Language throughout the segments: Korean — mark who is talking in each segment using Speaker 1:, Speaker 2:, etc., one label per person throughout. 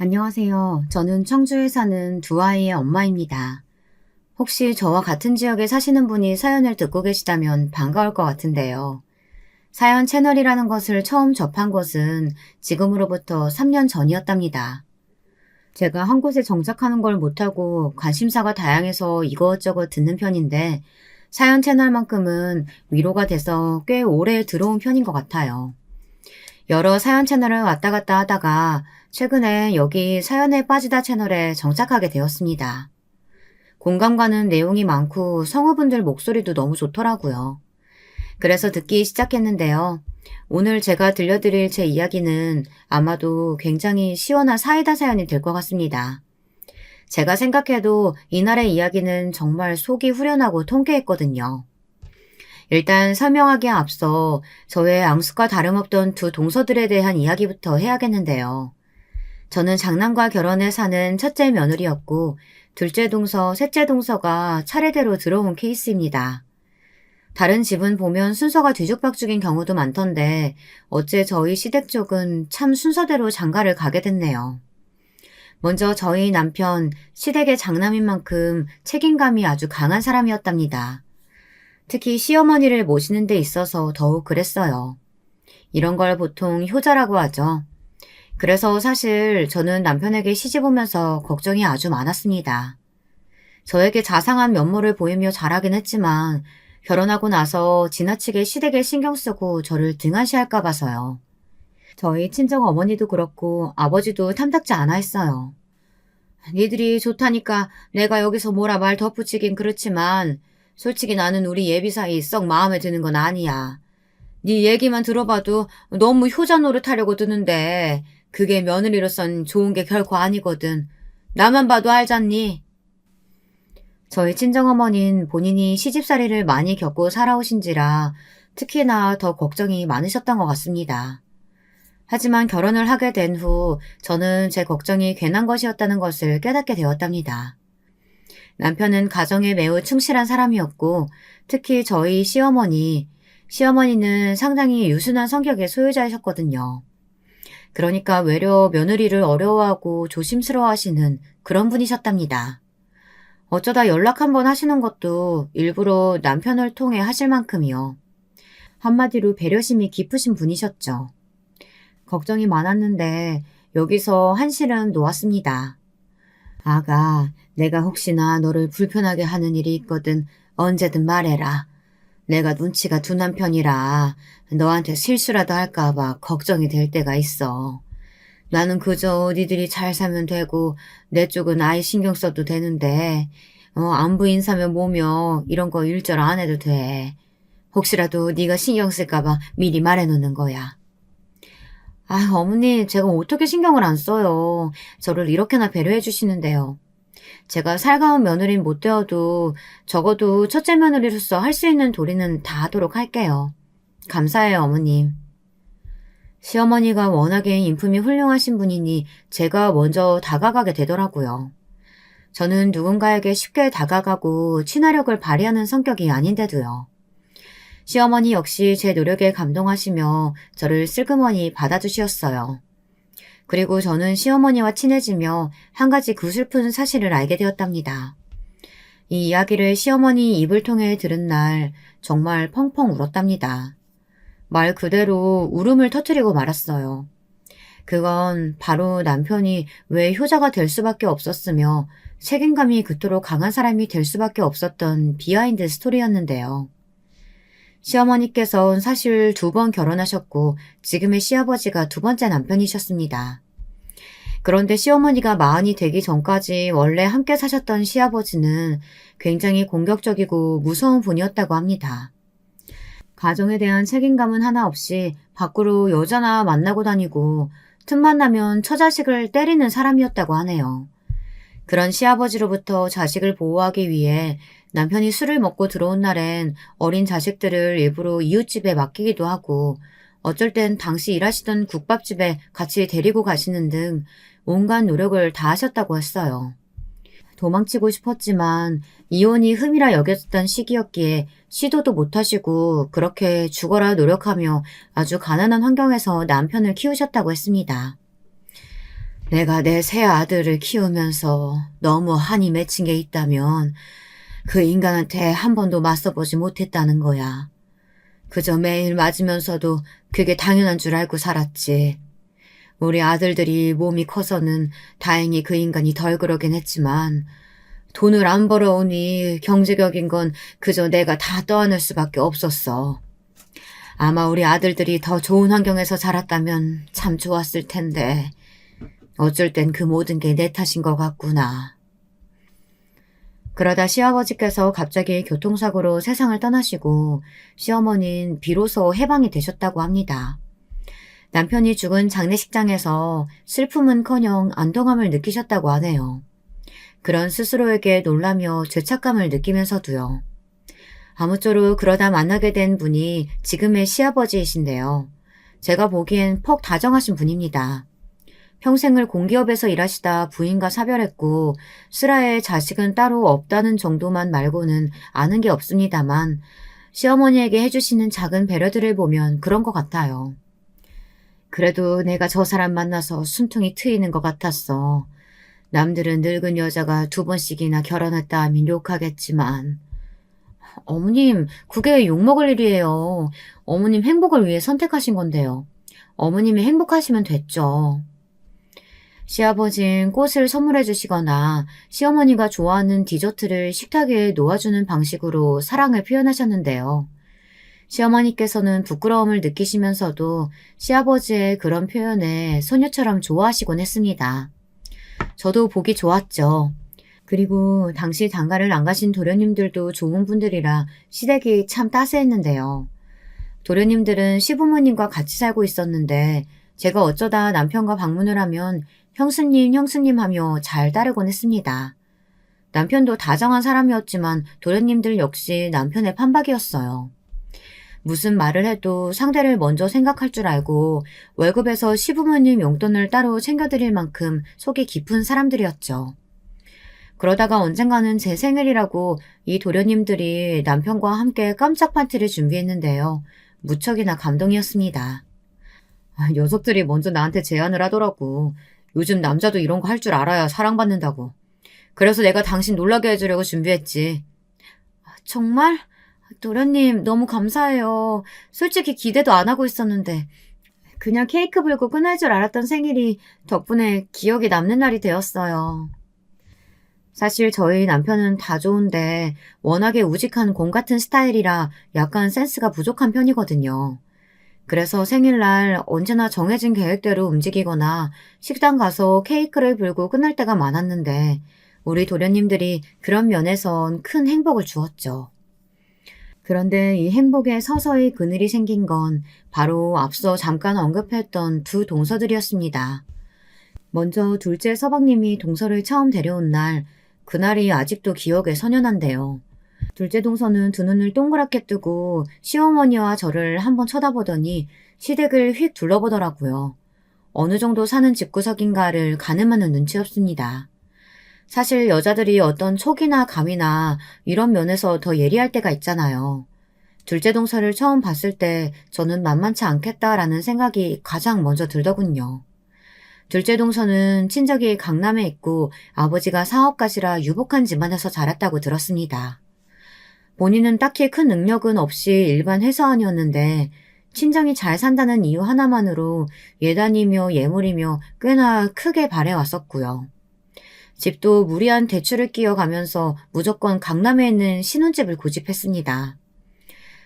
Speaker 1: 안녕하세요. 저는 청주에 사는 두 아이의 엄마입니다. 혹시 저와 같은 지역에 사시는 분이 사연을 듣고 계시다면 반가울 것 같은데요. 사연 채널이라는 것을 처음 접한 것은 지금으로부터 3년 전이었답니다. 제가 한 곳에 정착하는 걸 못하고 관심사가 다양해서 이것저것 듣는 편인데 사연 채널만큼은 위로가 돼서 꽤 오래 들어온 편인 것 같아요. 여러 사연 채널을 왔다 갔다 하다가 최근에 여기 사연에 빠지다 채널에 정착하게 되었습니다. 공감 가는 내용이 많고 성우분들 목소리도 너무 좋더라고요. 그래서 듣기 시작했는데요. 오늘 제가 들려드릴 제 이야기는 아마도 굉장히 시원한 사이다 사연이 될 것 같습니다. 제가 생각해도 이날의 이야기는 정말 속이 후련하고 통쾌했거든요. 일단 설명하기에 앞서 저의 앙숙과 다름없던 두 동서들에 대한 이야기부터 해야겠는데요. 저는 장남과 결혼해 사는 첫째 며느리였고 둘째 동서, 셋째 동서가 차례대로 들어온 케이스입니다. 다른 집은 보면 순서가 뒤죽박죽인 경우도 많던데 어째 저희 시댁 쪽은 참 순서대로 장가를 가게 됐네요. 먼저 저희 남편, 시댁의 장남인 만큼 책임감이 아주 강한 사람이었답니다. 특히 시어머니를 모시는 데 있어서 더욱 그랬어요. 이런 걸 보통 효자라고 하죠. 그래서 사실 저는 남편에게 시집 오면서 걱정이 아주 많았습니다. 저에게 자상한 면모를 보이며 잘하긴 했지만 결혼하고 나서 지나치게 시댁에 신경 쓰고 저를 등한시할까 봐서요. 저희 친정 어머니도 그렇고 아버지도 탐탁지 않아 했어요. 니들이 좋다니까 내가 여기서 뭐라 말 덧붙이긴 그렇지만 솔직히 나는 우리 예비 사이 썩 마음에 드는 건 아니야. 네 얘기만 들어봐도 너무 효자 노릇하려고 드는데 그게 며느리로선 좋은 게 결코 아니거든. 나만 봐도 알잖니? 저희 친정어머니는 본인이 시집살이를 많이 겪고 살아오신지라 특히나 더 걱정이 많으셨던 것 같습니다. 하지만 결혼을 하게 된 후 저는 제 걱정이 괜한 것이었다는 것을 깨닫게 되었답니다. 남편은 가정에 매우 충실한 사람이었고 특히 저희 시어머니는 상당히 유순한 성격의 소유자이셨거든요. 그러니까 외려 며느리를 어려워하고 조심스러워하시는 그런 분이셨답니다. 어쩌다 연락 한번 하시는 것도 일부러 남편을 통해 하실 만큼이요. 한마디로 배려심이 깊으신 분이셨죠. 걱정이 많았는데 여기서 한시름 놓았습니다. 아가, 내가 혹시나 너를 불편하게 하는 일이 있거든 언제든 말해라. 내가 눈치가 둔한 편이라 너한테 실수라도 할까봐 걱정이 될 때가 있어. 나는 그저 니들이 잘 살면 되고 내 쪽은 아예 신경 써도 되는데 안부 인사며 뭐며 이런 거 일절 안 해도 돼. 혹시라도 네가 신경 쓸까봐 미리 말해놓는 거야. 아, 어머니, 제가 어떻게 신경을 안 써요. 저를 이렇게나 배려해 주시는데요. 제가 살가운 며느리는 못 되어도 적어도 첫째 며느리로서 할 수 있는 도리는 다 하도록 할게요. 감사해요, 어머님. 시어머니가 워낙에 인품이 훌륭하신 분이니 제가 먼저 다가가게 되더라고요. 저는 누군가에게 쉽게 다가가고 친화력을 발휘하는 성격이 아닌데도요. 시어머니 역시 제 노력에 감동하시며 저를 슬그머니 받아주셨어요. 그리고 저는 시어머니와 친해지며 한 가지 구슬픈 사실을 알게 되었답니다. 이 이야기를 시어머니 입을 통해 들은 날 정말 펑펑 울었답니다. 말 그대로 울음을 터뜨리고 말았어요. 그건 바로 남편이 왜 효자가 될 수밖에 없었으며 책임감이 그토록 강한 사람이 될 수밖에 없었던 비하인드 스토리였는데요. 시어머니께서는 사실 2번 결혼하셨고 지금의 시아버지가 2번째 남편이셨습니다. 그런데 시어머니가 마흔이 되기 전까지 원래 함께 사셨던 시아버지는 굉장히 공격적이고 무서운 분이었다고 합니다. 가정에 대한 책임감은 하나 없이 밖으로 여자나 만나고 다니고 틈만 나면 처자식을 때리는 사람이었다고 하네요. 그런 시아버지로부터 자식을 보호하기 위해 남편이 술을 먹고 들어온 날엔 어린 자식들을 일부러 이웃집에 맡기기도 하고 어쩔 땐 당시 일하시던 국밥집에 같이 데리고 가시는 등 온갖 노력을 다 하셨다고 했어요. 도망치고 싶었지만 이혼이 흠이라 여겨졌던 시기였기에 시도도 못하시고 그렇게 죽어라 노력하며 아주 가난한 환경에서 남편을 키우셨다고 했습니다. 내가 내 새 아들을 키우면서 너무 한이 맺힌 게 있다면 그 인간한테 한 번도 맞서보지 못했다는 거야. 그저 매일 맞으면서도 그게 당연한 줄 알고 살았지. 우리 아들들이 몸이 커서는 다행히 그 인간이 덜 그러긴 했지만 돈을 안 벌어오니 경제적인 건 그저 내가 다 떠안을 수밖에 없었어. 아마 우리 아들들이 더 좋은 환경에서 자랐다면 참 좋았을 텐데 어쩔 땐 그 모든 게 내 탓인 것 같구나. 그러다 시아버지께서 갑자기 교통사고로 세상을 떠나시고 시어머니는 비로소 해방이 되셨다고 합니다. 남편이 죽은 장례식장에서 슬픔은커녕 안도감을 느끼셨다고 하네요. 그런 스스로에게 놀라며 죄책감을 느끼면서도요. 아무쪼록 그러다 만나게 된 분이 지금의 시아버지이신데요. 제가 보기엔 퍽 다정하신 분입니다. 평생을 공기업에서 일하시다 부인과 사별했고 슬하에 자식은 따로 없다는 정도만 말고는 아는 게 없습니다만 시어머니에게 해주시는 작은 배려들을 보면 그런 것 같아요. 그래도 내가 저 사람 만나서 숨통이 트이는 것 같았어. 남들은 늙은 여자가 2번씩이나 결혼했다 하면 욕하겠지만 어머님, 그게 욕먹을 일이에요. 어머님 행복을 위해 선택하신 건데요. 어머님이 행복하시면 됐죠. 시아버진 꽃을 선물해 주시거나 시어머니가 좋아하는 디저트를 식탁에 놓아주는 방식으로 사랑을 표현하셨는데요. 시어머니께서는 부끄러움을 느끼시면서도 시아버지의 그런 표현에 소녀처럼 좋아하시곤 했습니다. 저도 보기 좋았죠. 그리고 당시 장가를 안 가신 도련님들도 좋은 분들이라 시댁이 참 따스했는데요. 도련님들은 시부모님과 같이 살고 있었는데 제가 어쩌다 남편과 방문을 하면 형수님, 형수님 하며 잘 따르곤 했습니다. 남편도 다정한 사람이었지만 도련님들 역시 남편의 판박이었어요. 무슨 말을 해도 상대를 먼저 생각할 줄 알고 월급에서 시부모님 용돈을 따로 챙겨드릴 만큼 속이 깊은 사람들이었죠. 그러다가 언젠가는 제 생일이라고 이 도련님들이 남편과 함께 깜짝 파티를 준비했는데요. 무척이나 감동이었습니다. 녀석들이 먼저 나한테 제안을 하더라고. 요즘 남자도 이런 거 할 줄 알아야 사랑받는다고. 그래서 내가 당신 놀라게 해주려고 준비했지. 정말? 도련님 너무 감사해요. 솔직히 기대도 안 하고 있었는데 그냥 케이크 불고 끝날 줄 알았던 생일이 덕분에 기억에 남는 날이 되었어요. 사실 저희 남편은 다 좋은데 워낙에 우직한 곰 같은 스타일이라 약간 센스가 부족한 편이거든요. 그래서 생일날 언제나 정해진 계획대로 움직이거나 식당 가서 케이크를 불고 끝날 때가 많았는데 우리 도련님들이 그런 면에선 큰 행복을 주었죠. 그런데 이 행복에 서서히 그늘이 생긴 건 바로 앞서 잠깐 언급했던 두 동서들이었습니다. 먼저 둘째 서방님이 동서를 처음 데려온 날, 그날이 아직도 기억에 선연한데요. 둘째 동서는 두 눈을 동그랗게 뜨고 시어머니와 저를 한번 쳐다보더니 시댁을 휙 둘러보더라고요. 어느 정도 사는 집구석인가를 가늠하는 눈치였습니다. 사실 여자들이 어떤 촉이나 감이나 이런 면에서 더 예리할 때가 있잖아요. 둘째 동서를 처음 봤을 때 저는 만만치 않겠다라는 생각이 가장 먼저 들더군요. 둘째 동서는 친정이 강남에 있고 아버지가 사업가시라 유복한 집안에서 자랐다고 들었습니다. 본인은 딱히 큰 능력은 없이 일반 회사원이었는데 친정이 잘 산다는 이유 하나만으로 예단이며 예물이며 꽤나 크게 바래왔었고요. 집도 무리한 대출을 끼어가면서 무조건 강남에 있는 신혼집을 고집했습니다.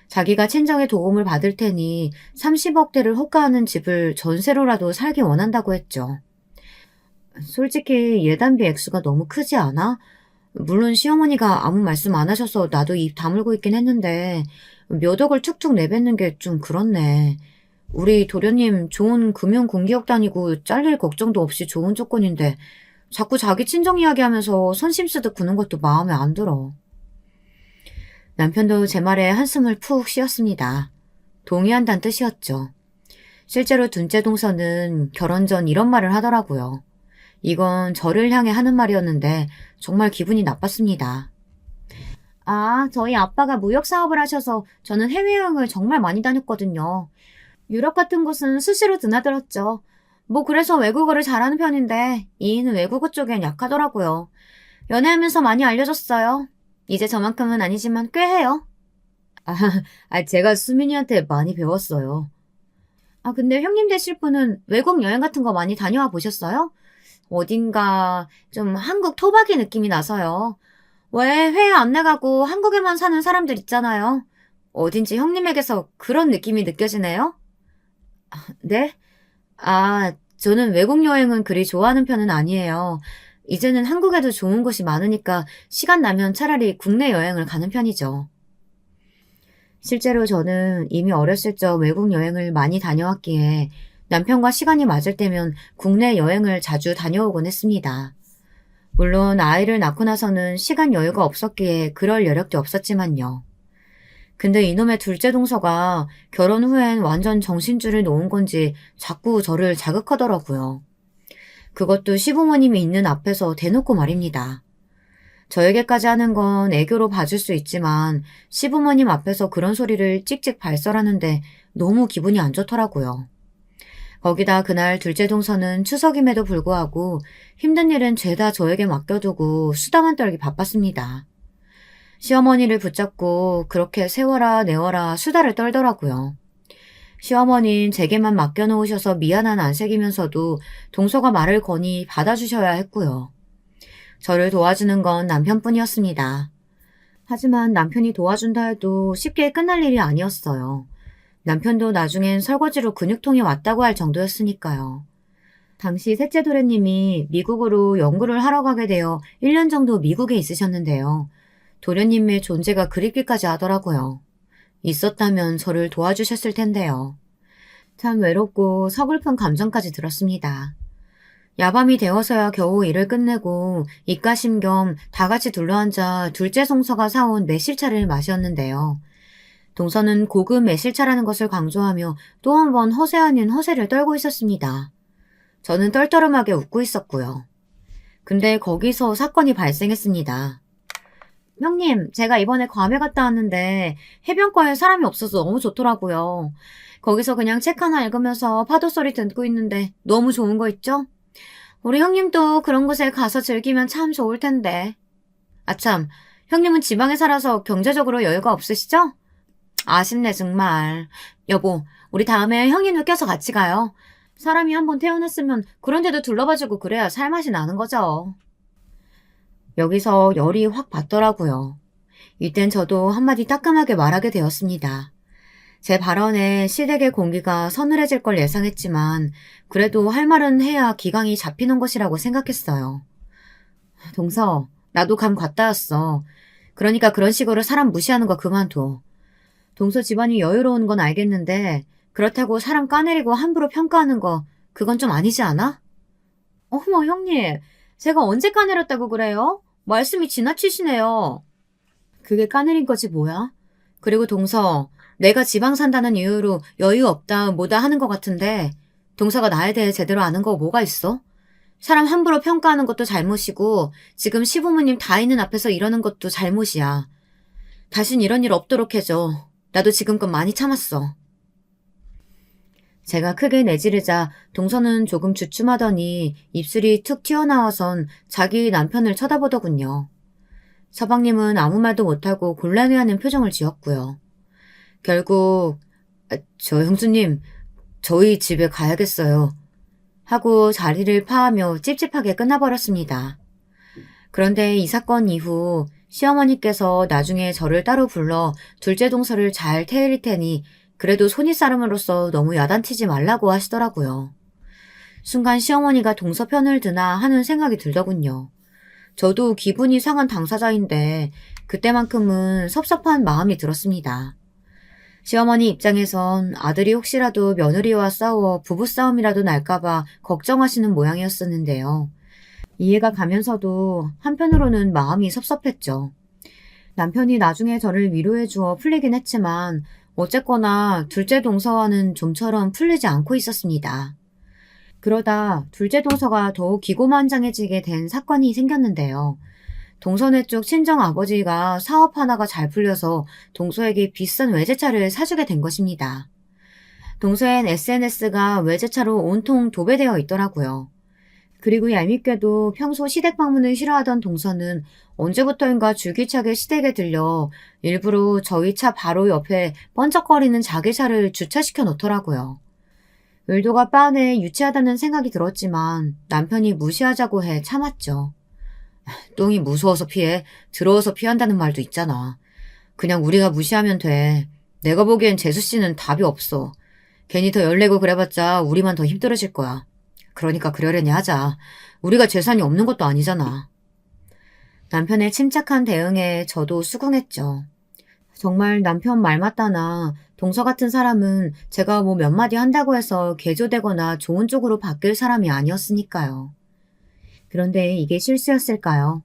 Speaker 1: 자기가 친정의 도움을 받을 테니 30억대를 호가하는 집을 전세로라도 살기 원한다고 했죠. 솔직히 예단비 액수가 너무 크지 않아? 물론 시어머니가 아무 말씀 안 하셔서 나도 입 다물고 있긴 했는데 몇 억을 툭툭 내뱉는 게 좀 그렇네. 우리 도련님 좋은 금융 공기업 다니고 잘릴 걱정도 없이 좋은 조건인데 자꾸 자기 친정 이야기하면서 선심 쓰듯 구는 것도 마음에 안 들어. 남편도 제 말에 한숨을 푹 쉬었습니다. 동의한다는 뜻이었죠. 실제로 둘째 동서는 결혼 전 이런 말을 하더라고요. 이건 저를 향해 하는 말이었는데 정말 기분이 나빴습니다. 아, 저희 아빠가 무역 사업을 하셔서 저는 해외여행을 정말 많이 다녔거든요. 유럽 같은 곳은 수시로 드나들었죠. 뭐 그래서 외국어를 잘하는 편인데 이인은 외국어 쪽엔 약하더라고요. 연애하면서 많이 알려줬어요. 이제 저만큼은 아니지만 꽤 해요. 아, 제가 수민이한테 많이 배웠어요. 근데 형님 되실 분은 외국 여행 같은 거 많이 다녀와 보셨어요? 어딘가 좀 한국 토박이 느낌이 나서요. 왜 해외 안 나가고 한국에만 사는 사람들 있잖아요. 어딘지 형님에게서 그런 느낌이 느껴지네요? 네? 저는 외국 여행은 그리 좋아하는 편은 아니에요. 이제는 한국에도 좋은 곳이 많으니까 시간 나면 차라리 국내 여행을 가는 편이죠. 실제로 저는 이미 어렸을 적 외국 여행을 많이 다녀왔기에 남편과 시간이 맞을 때면 국내 여행을 자주 다녀오곤 했습니다. 물론 아이를 낳고 나서는 시간 여유가 없었기에 그럴 여력도 없었지만요. 근데 이놈의 둘째 동서가 결혼 후엔 완전 정신줄을 놓은 건지 자꾸 저를 자극하더라고요. 그것도 시부모님이 있는 앞에서 대놓고 말입니다. 저에게까지 하는 건 애교로 봐줄 수 있지만 시부모님 앞에서 그런 소리를 찍찍 발설하는데 너무 기분이 안 좋더라고요. 거기다 그날 둘째 동서는 추석임에도 불구하고 힘든 일은 죄다 저에게 맡겨두고 수다만 떨기 바빴습니다. 시어머니를 붙잡고 그렇게 세워라 내워라 수다를 떨더라고요. 시어머니는 제게만 맡겨놓으셔서 미안한 안색이면서도 동서가 말을 거니 받아주셔야 했고요. 저를 도와주는 건 남편뿐이었습니다. 하지만 남편이 도와준다 해도 쉽게 끝날 일이 아니었어요. 남편도 나중엔 설거지로 근육통이 왔다고 할 정도였으니까요. 당시 셋째 도련님이 미국으로 연구를 하러 가게 되어 1년 정도 미국에 있으셨는데요. 도련님의 존재가 그립기까지 하더라고요. 있었다면 저를 도와주셨을 텐데요. 참 외롭고 서글픈 감정까지 들었습니다. 야밤이 되어서야 겨우 일을 끝내고 입가심 겸 다 같이 둘러앉아 둘째 동서가 사온 매실차를 마셨는데요. 동서는 고급 매실차라는 것을 강조하며 또 한 번 허세 아닌 허세를 떨고 있었습니다. 저는 떨떠름하게 웃고 있었고요. 근데 거기서 사건이 발생했습니다. 형님, 제가 이번에 괌에 갔다 왔는데 해변가에 사람이 없어서 너무 좋더라고요. 거기서 그냥 책 하나 읽으면서 파도 소리 듣고 있는데 너무 좋은 거 있죠? 우리 형님도 그런 곳에 가서 즐기면 참 좋을 텐데. 아참, 형님은 지방에 살아서 경제적으로 여유가 없으시죠? 아쉽네 정말. 여보, 우리 다음에 형님도 껴서 같이 가요. 사람이 한번 태어났으면 그런 데도 둘러봐주고 그래야 살맛이 나는 거죠. 여기서 열이 확 받더라고요. 이땐 저도 한마디 따끔하게 말하게 되었습니다. 제 발언에 시댁의 공기가 서늘해질 걸 예상했지만 그래도 할 말은 해야 기강이 잡히는 것이라고 생각했어요. 동서, 나도 감 갔다 왔어. 그러니까 그런 식으로 사람 무시하는 거 그만둬. 동서 집안이 여유로운 건 알겠는데 그렇다고 사람 까내리고 함부로 평가하는 거 그건 좀 아니지 않아? 어머 형님, 제가 언제 까내렸다고 그래요? 말씀이 지나치시네요. 그게 까내린 거지 뭐야? 그리고 동서, 내가 지방 산다는 이유로 여유 없다 뭐다 하는 것 같은데 동서가 나에 대해 제대로 아는 거 뭐가 있어? 사람 함부로 평가하는 것도 잘못이고 지금 시부모님 다 있는 앞에서 이러는 것도 잘못이야. 다신 이런 일 없도록 해줘. 나도 지금껏 많이 참았어. 제가 크게 내지르자 동서는 조금 주춤하더니 입술이 툭 튀어나와선 자기 남편을 쳐다보더군요. 서방님은 아무 말도 못하고 곤란해하는 표정을 지었고요. 결국 저 형수님, 저희 집에 가야겠어요. 하고 자리를 파하며 찝찝하게 끝나버렸습니다. 그런데 이 사건 이후 시어머니께서 나중에 저를 따로 불러 둘째 동서를 잘 태울 테니 그래도 손윗사람으로서 너무 야단치지 말라고 하시더라고요. 순간 시어머니가 동서 편을 드나 하는 생각이 들더군요. 저도 기분이 상한 당사자인데 그때만큼은 섭섭한 마음이 들었습니다. 시어머니 입장에선 아들이 혹시라도 며느리와 싸워 부부싸움이라도 날까봐 걱정하시는 모양이었었는데요. 이해가 가면서도 한편으로는 마음이 섭섭했죠. 남편이 나중에 저를 위로해 주어 풀리긴 했지만 어쨌거나 둘째 동서와는 좀처럼 풀리지 않고 있었습니다. 그러다 둘째 동서가 더욱 기고만장해지게 된 사건이 생겼는데요. 동서네 쪽 친정 아버지가 사업 하나가 잘 풀려서 동서에게 비싼 외제차를 사주게 된 것입니다. 동서엔 SNS가 외제차로 온통 도배되어 있더라고요. 그리고 얄밉게도 평소 시댁 방문을 싫어하던 동서는 언제부터인가 줄기차게 시댁에 들려 일부러 저희 차 바로 옆에 번쩍거리는 자기 차를 주차시켜 놓더라고요. 의도가 빤해 유치하다는 생각이 들었지만 남편이 무시하자고 해 참았죠. 똥이 무서워서 피해, 더러워서 피한다는 말도 있잖아. 그냥 우리가 무시하면 돼. 내가 보기엔 재수 씨는 답이 없어. 괜히 더 열내고 그래봤자 우리만 더 힘들어질 거야. 그러니까 그러려니 하자. 우리가 재산이 없는 것도 아니잖아. 남편의 침착한 대응에 저도 수긍했죠. 정말 남편 말 맞다나 동서 같은 사람은 제가 뭐 몇 마디 한다고 해서 개조되거나 좋은 쪽으로 바뀔 사람이 아니었으니까요. 그런데 이게 실수였을까요?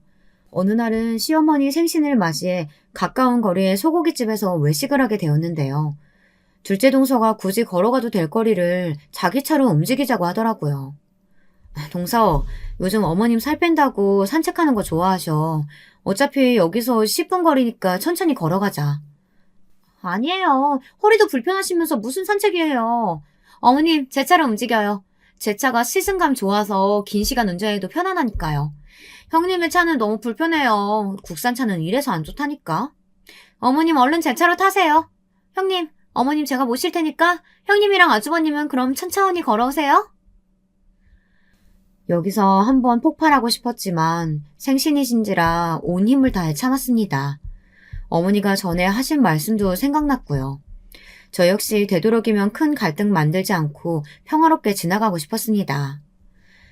Speaker 1: 어느 날은 시어머니 생신을 맞이해 가까운 거리의 소고기집에서 외식을 하게 되었는데요. 둘째 동서가 굳이 걸어가도 될 거리를 자기 차로 움직이자고 하더라고요. 동서, 요즘 어머님 살 뺀다고 산책하는 거 좋아하셔. 어차피 여기서 10분 거리니까 천천히 걸어가자. 아니에요. 허리도 불편하시면서 무슨 산책이에요. 어머님, 제 차로 움직여요. 제 차가 시승감 좋아서 긴 시간 운전해도 편안하니까요. 형님의 차는 너무 불편해요. 국산 차는 이래서 안 좋다니까. 어머님 얼른 제 차로 타세요. 형님, 어머님 제가 모실 테니까 형님이랑 아주버님은 그럼 천천히 걸어오세요. 여기서 한번 폭발하고 싶었지만 생신이신지라 온 힘을 다해 참았습니다. 어머니가 전에 하신 말씀도 생각났고요. 저 역시 되도록이면 큰 갈등 만들지 않고 평화롭게 지나가고 싶었습니다.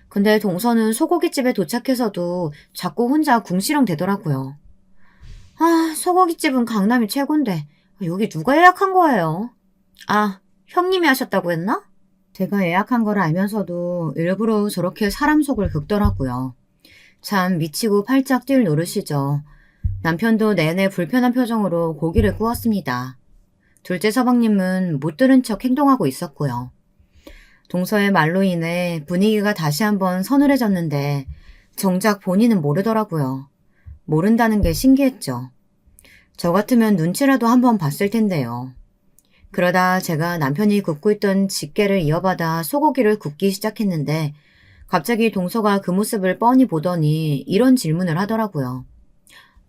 Speaker 1: 근데 동서는 소고기집에 도착해서도 자꾸 혼자 궁시렁 대더라고요. 아, 소고기집은 강남이 최곤데 여기 누가 예약한 거예요? 아, 형님이 하셨다고 했나? 제가 예약한 걸 알면서도 일부러 저렇게 사람 속을 긁더라고요. 참 미치고 팔짝 뛸 노릇이죠. 남편도 내내 불편한 표정으로 고기를 구웠습니다. 둘째 서방님은 못 들은 척 행동하고 있었고요. 동서의 말로 인해 분위기가 다시 한번 서늘해졌는데 정작 본인은 모르더라고요. 모른다는 게 신기했죠. 저 같으면 눈치라도 한번 봤을 텐데요. 그러다 제가 남편이 굽고 있던 집게를 이어받아 소고기를 굽기 시작했는데 갑자기 동서가 그 모습을 뻔히 보더니 이런 질문을 하더라고요.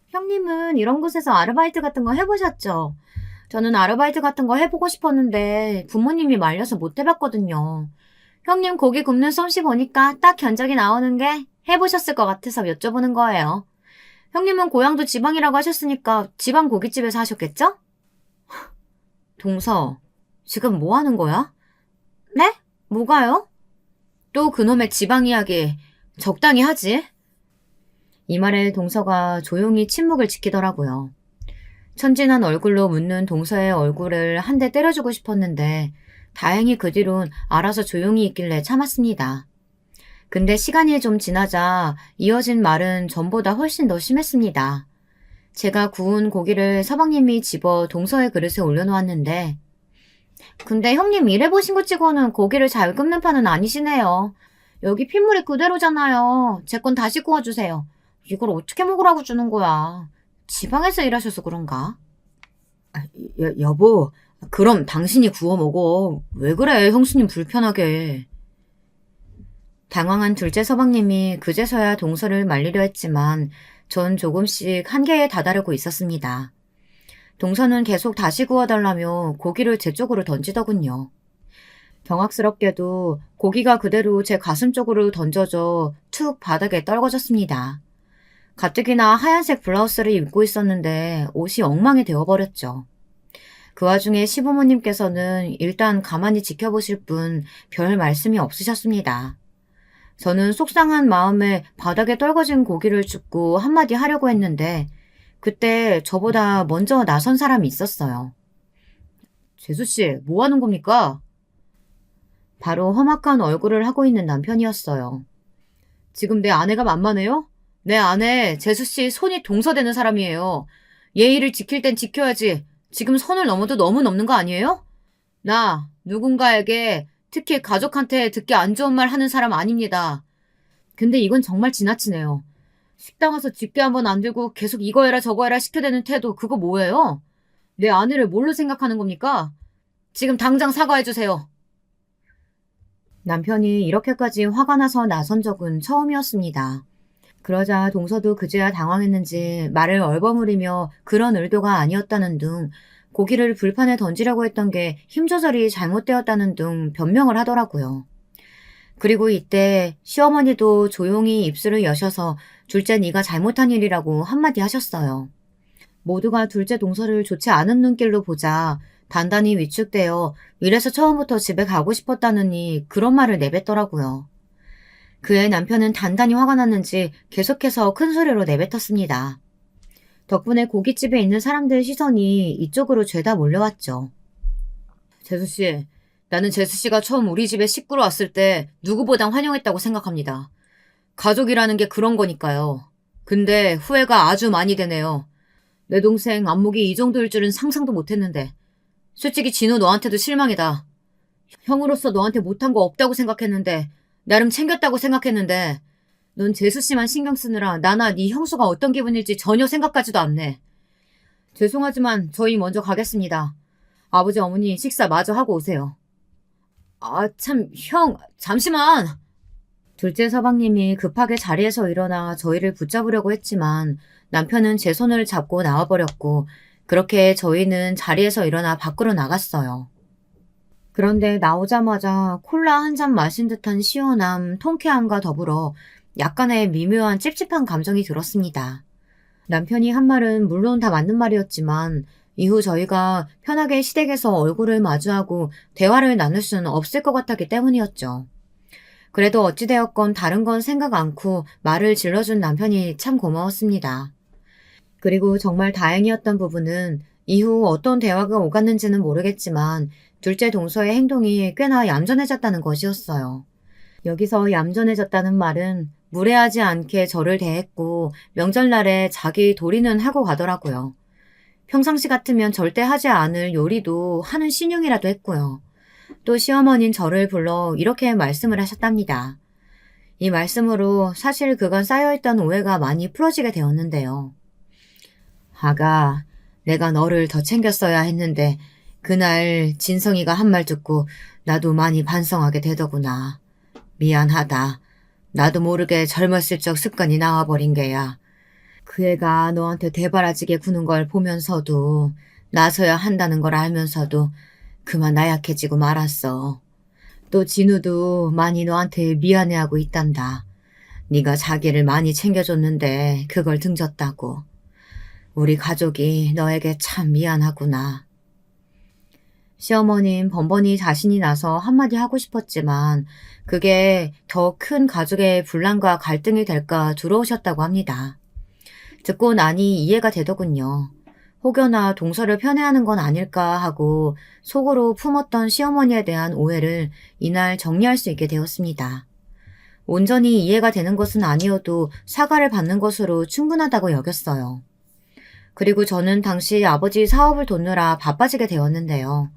Speaker 1: 형님은 이런 곳에서 아르바이트 같은 거 해보셨죠? 저는 아르바이트 같은 거 해보고 싶었는데 부모님이 말려서 못 해봤거든요. 형님 고기 굽는 솜씨 보니까 딱 견적이 나오는 게 해보셨을 것 같아서 여쭤보는 거예요. 형님은 고향도 지방이라고 하셨으니까 지방 고깃집에서 하셨겠죠? 동서, 지금 뭐 하는 거야? 네? 뭐가요? 또 그놈의 지방 이야기 적당히 하지. 이 말에 동서가 조용히 침묵을 지키더라고요. 천진한 얼굴로 묻는 동서의 얼굴을 한 대 때려주고 싶었는데 다행히 그 뒤론 알아서 조용히 있길래 참았습니다. 근데 시간이 좀 지나자 이어진 말은 전보다 훨씬 더 심했습니다. 제가 구운 고기를 서방님이 집어 동서의 그릇에 올려놓았는데 근데 형님 일해보신 것 치고는 고기를 잘 굽는 판은 아니시네요. 여기 핏물이 그대로잖아요. 제 건 다시 구워주세요. 이걸 어떻게 먹으라고 주는 거야. 지방에서 일하셔서 그런가? 여보, 그럼 당신이 구워 먹어. 왜 그래, 형수님 불편하게. 당황한 둘째 서방님이 그제서야 동서를 말리려 했지만 전 조금씩 한계에 다다르고 있었습니다. 동서는 계속 다시 구워달라며 고기를 제 쪽으로 던지더군요. 경악스럽게도 고기가 그대로 제 가슴 쪽으로 던져져 툭 바닥에 떨궈졌습니다. 가뜩이나 하얀색 블라우스를 입고 있었는데 옷이 엉망이 되어버렸죠. 그 와중에 시부모님께서는 일단 가만히 지켜보실 뿐 별 말씀이 없으셨습니다. 저는 속상한 마음에 바닥에 떨궈진 고기를 줍고 한마디 하려고 했는데 그때 저보다 먼저 나선 사람이 있었어요. 재수씨, 뭐 하는 겁니까? 바로 험악한 얼굴을 하고 있는 남편이었어요. 지금 내 아내가 만만해요? 내 아내 재수씨 손이 동서되는 사람이에요. 예의를 지킬 땐 지켜야지. 지금 선을 넘어도 너무 넘는 거 아니에요? 나 누군가에게 특히 가족한테 듣기 안 좋은 말 하는 사람 아닙니다. 근데 이건 정말 지나치네요. 식당 와서 집게 한번 안 들고 계속 이거 해라 저거 해라 시켜대는 태도 그거 뭐예요? 내 아내를 뭘로 생각하는 겁니까? 지금 당장 사과해주세요. 남편이 이렇게까지 화가 나서 나선 적은 처음이었습니다. 그러자 동서도 그제야 당황했는지 말을 얼버무리며 그런 의도가 아니었다는 등 고기를 불판에 던지려고 했던 게 힘 조절이 잘못되었다는 등 변명을 하더라고요. 그리고 이때 시어머니도 조용히 입술을 여셔서 둘째 네가 잘못한 일이라고 한마디 하셨어요. 모두가 둘째 동서를 좋지 않은 눈길로 보자 단단히 위축되어 이래서 처음부터 집에 가고 싶었다느니 그런 말을 내뱉더라고요. 그의 남편은 단단히 화가 났는지 계속해서 큰 소리로 내뱉었습니다. 덕분에 고깃집에 있는 사람들의 시선이 이쪽으로 죄다 몰려왔죠. 재수씨, 나는 재수씨가 처음 우리 집에 식구로 왔을 때 누구보다 환영했다고 생각합니다. 가족이라는 게 그런 거니까요. 근데 후회가 아주 많이 되네요. 내 동생 안목이 이 정도일 줄은 상상도 못했는데. 솔직히 진우 너한테도 실망이다. 형으로서 너한테 못한 거 없다고 생각했는데 나름 챙겼다고 생각했는데 넌 재수씨만 신경 쓰느라 나나 네 형수가 어떤 기분일지 전혀 생각하지도 않네. 죄송하지만 저희 먼저 가겠습니다. 아버지 어머니 식사 마저 하고 오세요. 아, 참, 형, 잠시만. 둘째 서방님이 급하게 자리에서 일어나 저희를 붙잡으려고 했지만 남편은 제 손을 잡고 나와버렸고 그렇게 저희는 자리에서 일어나 밖으로 나갔어요. 그런데 나오자마자 콜라 한 잔 마신 듯한 시원함, 통쾌함과 더불어 약간의 미묘한 찝찝한 감정이 들었습니다. 남편이 한 말은 물론 다 맞는 말이었지만 이후 저희가 편하게 시댁에서 얼굴을 마주하고 대화를 나눌 수는 없을 것 같았기 때문이었죠. 그래도 어찌되었건 다른 건 생각 않고 말을 질러준 남편이 참 고마웠습니다. 그리고 정말 다행이었던 부분은 이후 어떤 대화가 오갔는지는 모르겠지만 둘째 동서의 행동이 꽤나 얌전해졌다는 것이었어요. 여기서 얌전해졌다는 말은 무례하지 않게 저를 대했고 명절날에 자기 도리는 하고 가더라고요. 평상시 같으면 절대 하지 않을 요리도 하는 신용이라도 했고요. 또 시어머니는 저를 불러 이렇게 말씀을 하셨답니다. 이 말씀으로 사실 그간 쌓여있던 오해가 많이 풀어지게 되었는데요. 아가, 내가 너를 더 챙겼어야 했는데 그날 진성이가 한 말 듣고 나도 많이 반성하게 되더구나. 미안하다. 나도 모르게 젊었을 적 습관이 나와버린 게야. 그 애가 너한테 대바라지게 구는 걸 보면서도 나서야 한다는 걸 알면서도 그만 나약해지고 말았어. 또 진우도 많이 너한테 미안해하고 있단다. 네가 자기를 많이 챙겨줬는데 그걸 등졌다고. 우리 가족이 너에게 참 미안하구나. 시어머님 번번이 자신이 나서 한마디 하고 싶었지만 그게 더 큰 가족의 분란과 갈등이 될까 두려우셨다고 합니다. 듣고 나니 이해가 되더군요. 혹여나 동서를 편애하는 건 아닐까 하고 속으로 품었던 시어머니에 대한 오해를 이날 정리할 수 있게 되었습니다. 온전히 이해가 되는 것은 아니어도 사과를 받는 것으로 충분하다고 여겼어요. 그리고 저는 당시 아버지 사업을 돕느라 바빠지게 되었는데요.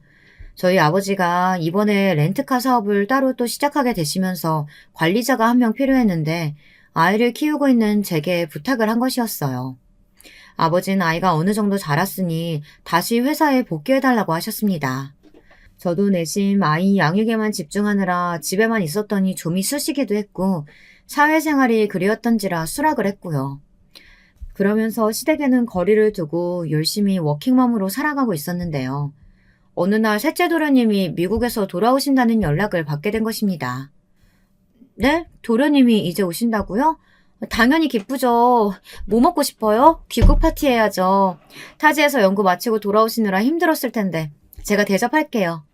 Speaker 1: 저희 아버지가 이번에 렌트카 사업을 따로 또 시작하게 되시면서 관리자가 한 명 필요했는데 아이를 키우고 있는 제게 부탁을 한 것이었어요. 아버지는 아이가 어느 정도 자랐으니 다시 회사에 복귀해달라고 하셨습니다. 저도 내심 아이 양육에만 집중하느라 집에만 있었더니 좀이 쑤시기도 했고 사회생활이 그리웠던지라 수락을 했고요. 그러면서 시댁에는 거리를 두고 열심히 워킹맘으로 살아가고 있었는데요. 어느 날 셋째 도련님이 미국에서 돌아오신다는 연락을 받게 된 것입니다. 네? 도련님이 이제 오신다고요? 당연히 기쁘죠. 뭐 먹고 싶어요? 귀국 파티 해야죠. 타지에서 연구 마치고 돌아오시느라 힘들었을 텐데 제가 대접할게요.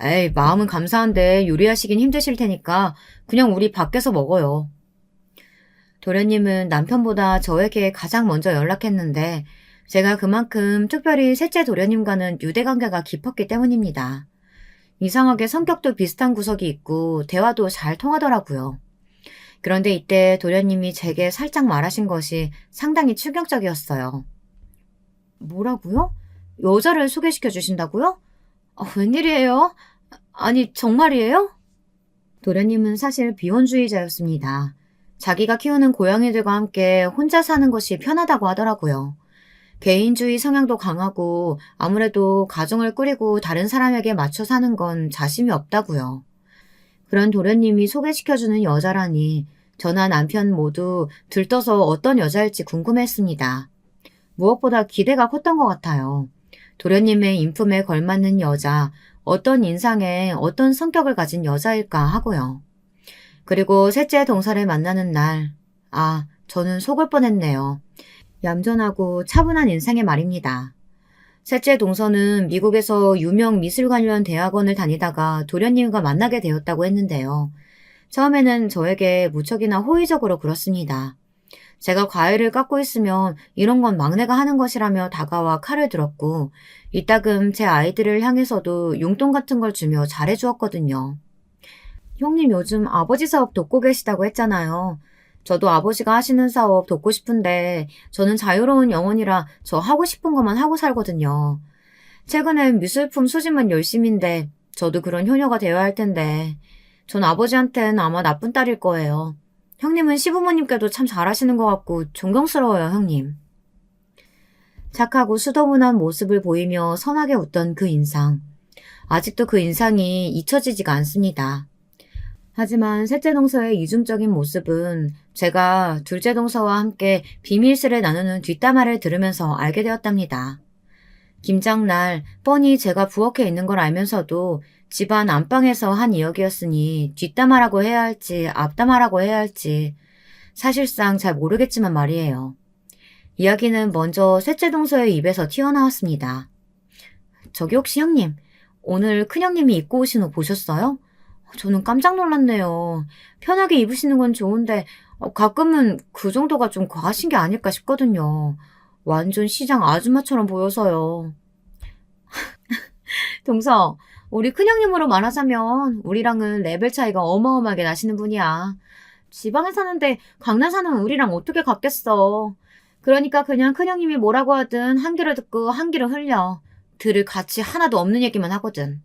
Speaker 1: 에이, 마음은 감사한데 요리하시긴 힘드실 테니까 그냥 우리 밖에서 먹어요. 도련님은 남편보다 저에게 가장 먼저 연락했는데 제가 그만큼 특별히 셋째 도련님과는 유대관계가 깊었기 때문입니다. 이상하게 성격도 비슷한 구석이 있고 대화도 잘 통하더라고요. 그런데 이때 도련님이 제게 살짝 말하신 것이 상당히 충격적이었어요. 뭐라고요? 여자를 소개시켜 주신다고요? 웬일이에요? 아니, 정말이에요? 도련님은 사실 비혼주의자였습니다. 자기가 키우는 고양이들과 함께 혼자 사는 것이 편하다고 하더라고요. 개인주의 성향도 강하고 아무래도 가정을 꾸리고 다른 사람에게 맞춰 사는 건 자신이 없다고요. 그런 도련님이 소개시켜주는 여자라니 저나 남편 모두 들떠서 어떤 여자일지 궁금했습니다. 무엇보다 기대가 컸던 것 같아요. 도련님의 인품에 걸맞는 여자, 어떤 인상에 어떤 성격을 가진 여자일까 하고요. 그리고 셋째 동서를 만나는 날, 저는 속을 뻔했네요. 얌전하고 차분한 인상의 말입니다. 셋째 동서는 미국에서 유명 미술 관련 대학원을 다니다가 도련님과 만나게 되었다고 했는데요. 처음에는 저에게 무척이나 호의적으로 굴었습니다. 제가 과일을 깎고 있으면 이런 건 막내가 하는 것이라며 다가와 칼을 들었고 이따금 제 아이들을 향해서도 용돈 같은 걸 주며 잘해주었거든요. 형님 요즘 아버지 사업 돕고 계시다고 했잖아요. 저도 아버지가 하시는 사업 돕고 싶은데 저는 자유로운 영혼이라 저 하고 싶은 것만 하고 살거든요. 최근엔 미술품 수집만 열심인데 저도 그런 효녀가 되어야 할 텐데 전 아버지한텐 아마 나쁜 딸일 거예요. 형님은 시부모님께도 참 잘하시는 것 같고 존경스러워요, 형님. 착하고 수더분한 모습을 보이며 선하게 웃던 그 인상. 아직도 그 인상이 잊혀지지가 않습니다. 하지만 셋째 동서의 이중적인 모습은 제가 둘째 동서와 함께 비밀스레 나누는 뒷담화를 들으면서 알게 되었답니다. 김장날 뻔히 제가 부엌에 있는 걸 알면서도 집안 안방에서 한 이야기였으니 뒷담화라고 해야 할지 앞담화라고 해야 할지 사실상 잘 모르겠지만 말이에요. 이야기는 먼저 셋째 동서의 입에서 튀어나왔습니다. 저기 혹시 형님, 오늘 큰형님이 입고 오신 옷 보셨어요? 저는 깜짝 놀랐네요. 편하게 입으시는 건 좋은데 가끔은 그 정도가 좀 과하신 게 아닐까 싶거든요. 완전 시장 아줌마처럼 보여서요. 동서, 우리 큰형님으로 말하자면 우리랑은 레벨 차이가 어마어마하게 나시는 분이야. 지방에 사는데 강남 사는 우리랑 어떻게 같겠어. 그러니까 그냥 큰형님이 뭐라고 하든 한 귀로 듣고 한 귀로 흘려. 들을 가치 하나도 없는 얘기만 하거든.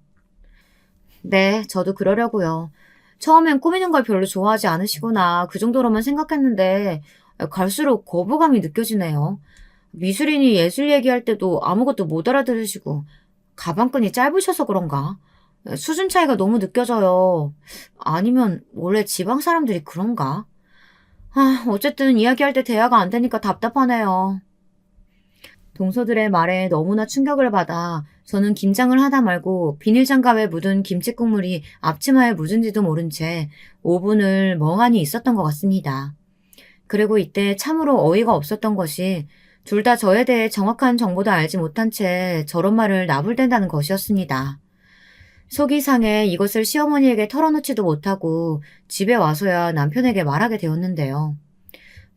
Speaker 1: 네, 저도 그러려고요. 처음엔 꾸미는 걸 별로 좋아하지 않으시구나. 그 정도로만 생각했는데 갈수록 거부감이 느껴지네요. 미술인이 예술 얘기할 때도 아무것도 못 알아들으시고 가방끈이 짧으셔서 그런가? 수준 차이가 너무 느껴져요. 아니면 원래 지방 사람들이 그런가? 어쨌든 이야기할 때 대화가 안 되니까 답답하네요. 동서들의 말에 너무나 충격을 받아 저는 김장을 하다 말고 비닐장갑에 묻은 김치 국물이 앞치마에 묻은지도 모른 채 5분을 멍하니 있었던 것 같습니다. 그리고 이때 참으로 어이가 없었던 것이 둘 다 저에 대해 정확한 정보도 알지 못한 채 저런 말을 나불댄다는 것이었습니다. 속이 상해 이것을 시어머니에게 털어놓지도 못하고 집에 와서야 남편에게 말하게 되었는데요.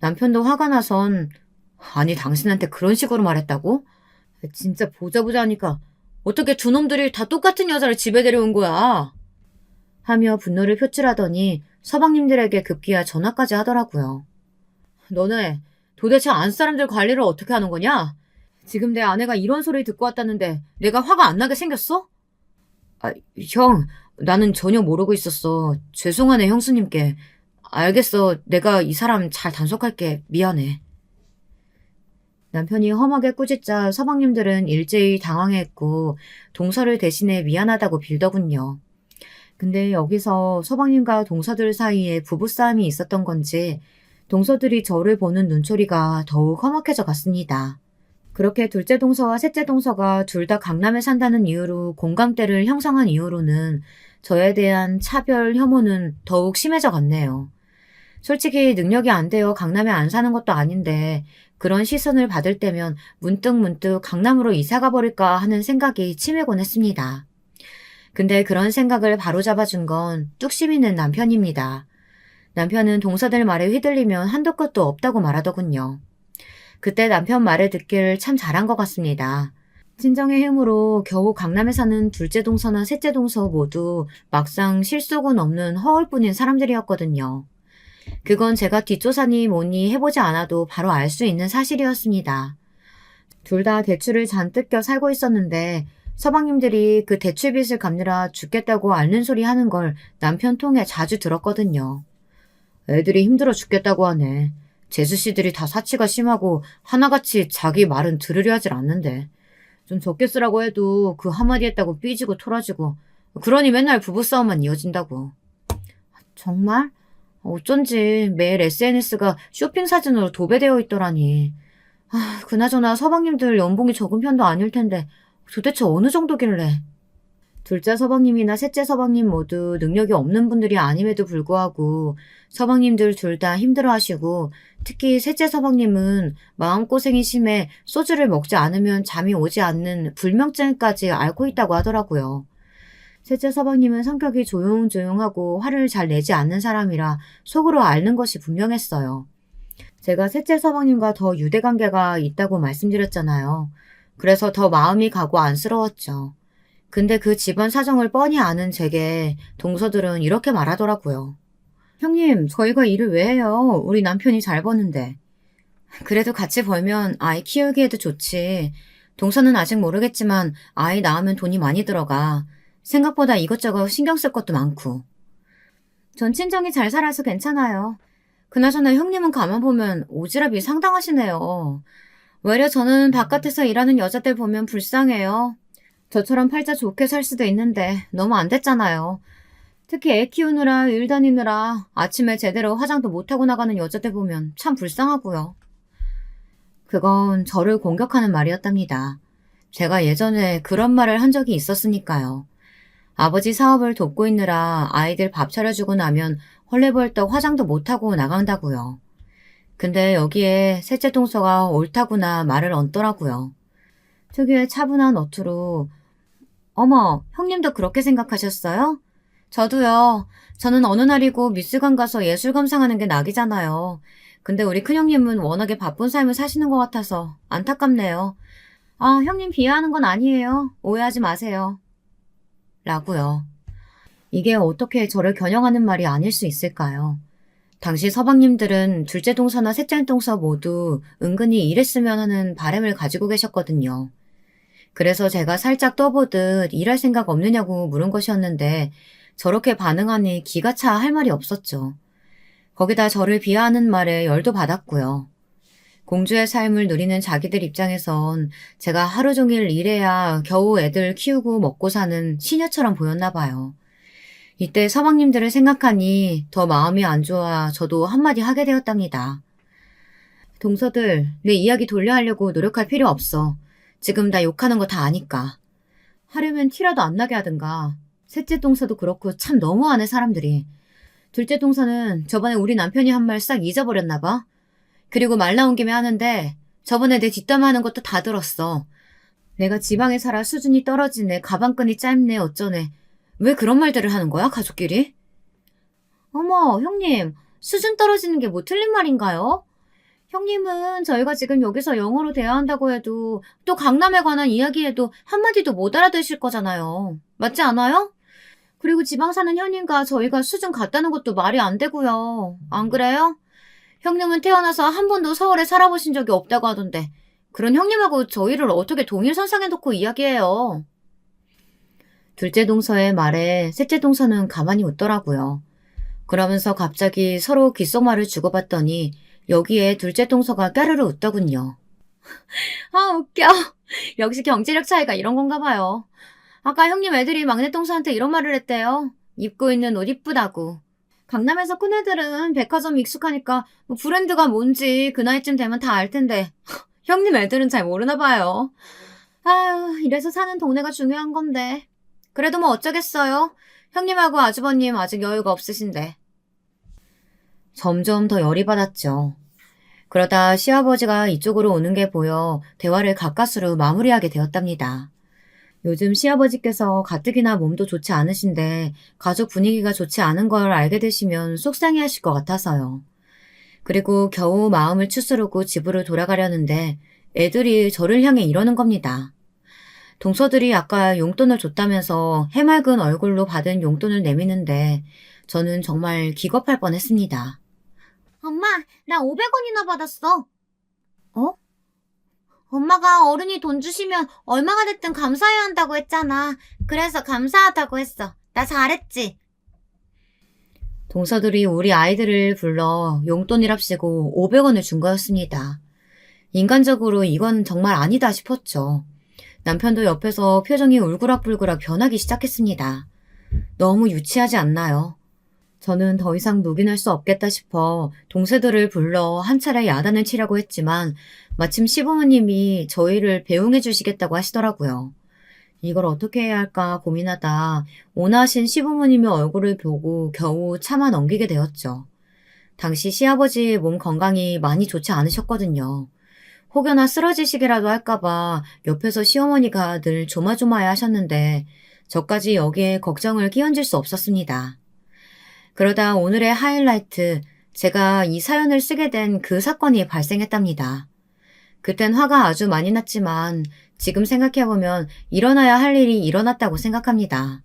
Speaker 1: 남편도 화가 나선 아니 당신한테 그런 식으로 말했다고? 진짜 보자 하니까 어떻게 두 놈들이 다 똑같은 여자를 집에 데려온 거야? 하며 분노를 표출하더니 서방님들에게 급기야 전화까지 하더라고요. 너네 도대체 안 사람들 관리를 어떻게 하는 거냐? 지금 내 아내가 이런 소리 듣고 왔다는데 내가 화가 안 나게 생겼어? 형, 나는 전혀 모르고 있었어. 죄송하네 형수님께. 알겠어. 내가 이 사람 잘 단속할게. 미안해. 남편이 험하게 꾸짖자 서방님들은 일제히 당황했고 동서를 대신해 미안하다고 빌더군요. 근데 여기서 서방님과 동서들 사이에 부부싸움이 있었던 건지 동서들이 저를 보는 눈초리가 더욱 험악해져 갔습니다. 그렇게 둘째 동서와 셋째 동서가 둘 다 강남에 산다는 이유로 공감대를 형성한 이후로는 저에 대한 차별 혐오는 더욱 심해져 갔네요. 솔직히 능력이 안 되어 강남에 안 사는 것도 아닌데 그런 시선을 받을 때면 문득 강남으로 이사가 버릴까 하는 생각이 치밀곤 했습니다. 근데 그런 생각을 바로잡아준 건 뚝심 있는 남편입니다. 남편은 동서들 말에 휘둘리면 한도 끝도 없다고 말하더군요. 그때 남편 말을 듣길 참 잘한 것 같습니다. 친정의 힘으로 겨우 강남에 사는 둘째 동서나 셋째 동서 모두 막상 실속은 없는 허울뿐인 사람들이었거든요. 그건 제가 뒷조사니 뭐니 해보지 않아도 바로 알 수 있는 사실이었습니다. 둘 다 대출을 잔뜩 껴 살고 있었는데 서방님들이 그 대출빚을 갚느라 죽겠다고 앓는 소리 하는 걸 남편 통해 자주 들었거든요. 애들이 힘들어 죽겠다고 하네. 재수씨들이 다 사치가 심하고 하나같이 자기 말은 들으려 하질 않는데. 좀 적게 쓰라고 해도 그 한마디 했다고 삐지고 토라지고. 그러니 맨날 부부싸움만 이어진다고. 정말? 어쩐지 매일 SNS가 쇼핑 사진으로 도배되어 있더라니. 그나저나 서방님들 연봉이 적은 편도 아닐 텐데 도대체 어느 정도길래. 둘째 서방님이나 셋째 서방님 모두 능력이 없는 분들이 아님에도 불구하고 서방님들 둘 다 힘들어하시고 특히 셋째 서방님은 마음고생이 심해 소주를 먹지 않으면 잠이 오지 않는 불면증까지 앓고 있다고 하더라고요. 셋째 서방님은 성격이 조용조용하고 화를 잘 내지 않는 사람이라 속으로 앓는 것이 분명했어요. 제가 셋째 서방님과 더 유대관계가 있다고 말씀드렸잖아요. 그래서 더 마음이 가고 안쓰러웠죠. 근데 그 집안 사정을 뻔히 아는 제게 동서들은 이렇게 말하더라고요. 형님, 저희가 일을 왜 해요? 우리 남편이 잘 버는데. 그래도 같이 벌면 아이 키우기에도 좋지. 동서는 아직 모르겠지만 아이 낳으면 돈이 많이 들어가. 생각보다 이것저것 신경 쓸 것도 많고. 전 친정이 잘 살아서 괜찮아요. 그나저나 형님은 가만 보면 오지랖이 상당하시네요. 외려 저는 바깥에서 일하는 여자들 보면 불쌍해요. 저처럼 팔자 좋게 살 수도 있는데 너무 안 됐잖아요. 특히 애 키우느라 일 다니느라 아침에 제대로 화장도 못하고 나가는 여자들 보면 참 불쌍하고요. 그건 저를 공격하는 말이었답니다. 제가 예전에 그런 말을 한 적이 있었으니까요. 아버지 사업을 돕고 있느라 아이들 밥 차려주고 나면 헐레벌떡 화장도 못하고 나간다고요. 근데 여기에 셋째 동서가 옳다구나 말을 얹더라고요. 특유의 차분한 어투로 어머, 형님도 그렇게 생각하셨어요? 저도요. 저는 어느 날이고 미술관 가서 예술 감상하는 게 낙이잖아요. 근데 우리 큰형님은 워낙에 바쁜 삶을 사시는 것 같아서 안타깝네요. 형님 비하하는 건 아니에요. 오해하지 마세요. 라고요. 이게 어떻게 저를 겨냥하는 말이 아닐 수 있을까요? 당시 서방님들은 둘째 동서나 셋째 동서 모두 은근히 일했으면 하는 바람을 가지고 계셨거든요. 그래서 제가 살짝 떠보듯 일할 생각 없느냐고 물은 것이었는데 저렇게 반응하니 기가 차 할 말이 없었죠. 거기다 저를 비하하는 말에 열도 받았고요. 공주의 삶을 누리는 자기들 입장에선 제가 하루 종일 일해야 겨우 애들 키우고 먹고 사는 시녀처럼 보였나 봐요. 이때 서방님들을 생각하니 더 마음이 안 좋아 저도 한마디 하게 되었답니다. 동서들, 내 이야기 돌려 하려고 노력할 필요 없어. 지금 나 욕하는 거 다 아니까. 하려면 티라도 안 나게 하든가. 셋째 동서도 그렇고 참 너무하네 사람들이. 둘째 동서는 저번에 우리 남편이 한 말 싹 잊어버렸나 봐. 그리고 말 나온 김에 하는데 저번에 내 뒷담화하는 것도 다 들었어. 내가 지방에 살아 수준이 떨어지네, 가방끈이 짧네, 어쩌네. 왜 그런 말들을 하는 거야, 가족끼리? 어머, 형님, 수준 떨어지는 게 뭐 틀린 말인가요? 형님은 저희가 지금 여기서 영어로 대화한다고 해도 또 강남에 관한 이야기해도 한마디도 못 알아들으실 거잖아요. 맞지 않아요? 그리고 지방 사는 형님과 저희가 수준 같다는 것도 말이 안 되고요. 안 그래요? 형님은 태어나서 한 번도 서울에 살아보신 적이 없다고 하던데 그런 형님하고 저희를 어떻게 동일선상에 놓고 이야기해요? 둘째 동서의 말에 셋째 동서는 가만히 웃더라고요. 그러면서 갑자기 서로 귓속말을 주고받더니 여기에 둘째 동서가 까르르 웃더군요. 웃겨. 역시 경제력 차이가 이런 건가 봐요. 아까 형님 애들이 막내 동서한테 이런 말을 했대요. 입고 있는 옷 이쁘다고. 강남에서 큰 애들은 백화점 익숙하니까 뭐 브랜드가 뭔지 그 나이쯤 되면 다 알 텐데 형님 애들은 잘 모르나 봐요. 이래서 사는 동네가 중요한 건데. 그래도 뭐 어쩌겠어요. 형님하고 아주버님 아직 여유가 없으신데. 점점 더 열이 받았죠. 그러다 시아버지가 이쪽으로 오는 게 보여 대화를 가까스로 마무리하게 되었답니다. 요즘 시아버지께서 가뜩이나 몸도 좋지 않으신데 가족 분위기가 좋지 않은 걸 알게 되시면 속상해하실 것 같아서요. 그리고 겨우 마음을 추스르고 집으로 돌아가려는데 애들이 저를 향해 이러는 겁니다. 동서들이 아까 용돈을 줬다면서 해맑은 얼굴로 받은 용돈을 내미는데 저는 정말 기겁할 뻔했습니다. 엄마, 나 500원이나 받았어. 어? 엄마가 어른이 돈 주시면 얼마가 됐든 감사해야 한다고 했잖아. 그래서 감사하다고 했어. 나 잘했지? 동서들이 우리 아이들을 불러 용돈이랍시고 500원을 준 거였습니다. 인간적으로 이건 정말 아니다 싶었죠. 남편도 옆에서 표정이 울그락불그락 변하기 시작했습니다. 너무 유치하지 않나요? 저는 더 이상 묵인할 수 없겠다 싶어 동생들을 불러 한 차례 야단을 치려고 했지만 마침 시부모님이 저희를 배웅해 주시겠다고 하시더라고요. 이걸 어떻게 해야 할까 고민하다 온화하신 시부모님의 얼굴을 보고 겨우 참아 넘기게 되었죠. 당시 시아버지의 몸 건강이 많이 좋지 않으셨거든요. 혹여나 쓰러지시기라도 할까봐 옆에서 시어머니가 늘 조마조마해 하셨는데 저까지 여기에 걱정을 끼얹을 수 없었습니다. 그러다 오늘의 하이라이트, 제가 이 사연을 쓰게 된 그 사건이 발생했답니다. 그땐 화가 아주 많이 났지만 지금 생각해보면 일어나야 할 일이 일어났다고 생각합니다.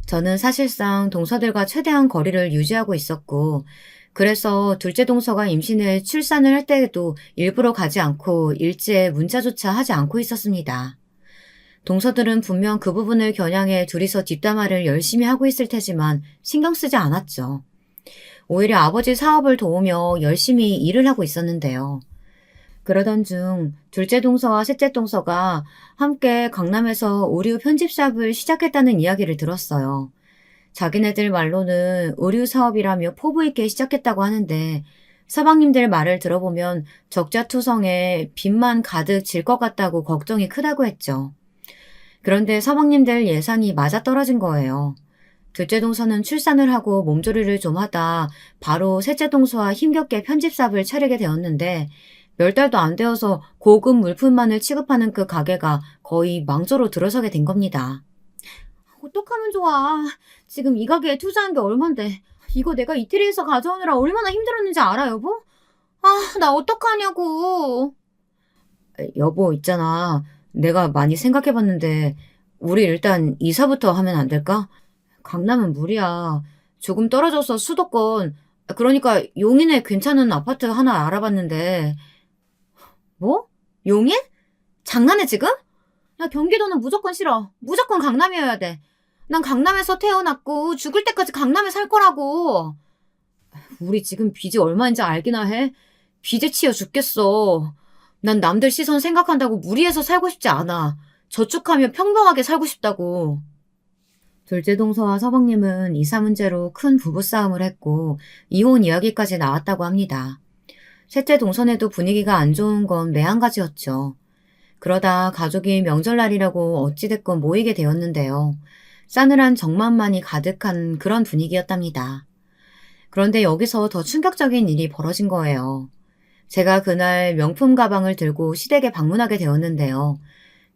Speaker 1: 저는 사실상 동서들과 최대한 거리를 유지하고 있었고 그래서 둘째 동서가 임신해 출산을 할 때에도 일부러 가지 않고 일지에 문자조차 하지 않고 있었습니다. 동서들은 분명 그 부분을 겨냥해 둘이서 뒷담화를 열심히 하고 있을 테지만 신경 쓰지 않았죠. 오히려 아버지 사업을 도우며 열심히 일을 하고 있었는데요. 그러던 중 둘째 동서와 셋째 동서가 함께 강남에서 의류 편집샵을 시작했다는 이야기를 들었어요. 자기네들 말로는 의류 사업이라며 포부 있게 시작했다고 하는데 서방님들 말을 들어보면 적자투성에 빚만 가득 질 것 같다고 걱정이 크다고 했죠. 그런데 서방님들 예상이 맞아떨어진 거예요. 둘째 동서는 출산을 하고 몸조리를 좀 하다 바로 셋째 동서와 힘겹게 편집샵을 차리게 되었는데 몇 달도 안 되어서 고급 물품만을 취급하는 그 가게가 거의 망조로 들어서게 된 겁니다. 어떡하면 좋아. 지금 이 가게에 투자한 게 얼만데. 이거 내가 이태리에서 가져오느라 얼마나 힘들었는지 알아, 여보? 아, 나 어떡하냐고. 여보, 있잖아. 내가 많이 생각해봤는데 우리 일단 이사부터 하면 안 될까? 강남은 무리야. 조금 떨어져서 수도권, 그러니까 용인에 괜찮은 아파트 하나 알아봤는데. 뭐? 용인? 장난해 지금? 야, 경기도는 무조건 싫어. 무조건 강남이어야 돼. 난 강남에서 태어났고 죽을 때까지 강남에 살 거라고. 우리 지금 빚이 얼마인지 알기나 해? 빚에 치여 죽겠어. 난 남들 시선 생각한다고 무리해서 살고 싶지 않아. 저축하며 평범하게 살고 싶다고. 둘째 동서와 서방님은 이사 문제로 큰 부부싸움을 했고 이혼 이야기까지 나왔다고 합니다. 셋째 동선에도 분위기가 안 좋은 건 매한가지였죠. 그러다 가족이 명절날이라고 어찌됐건 모이게 되었는데요. 싸늘한 정만만이 가득한 그런 분위기였답니다. 그런데 여기서 더 충격적인 일이 벌어진 거예요. 제가 그날 명품 가방을 들고 시댁에 방문하게 되었는데요.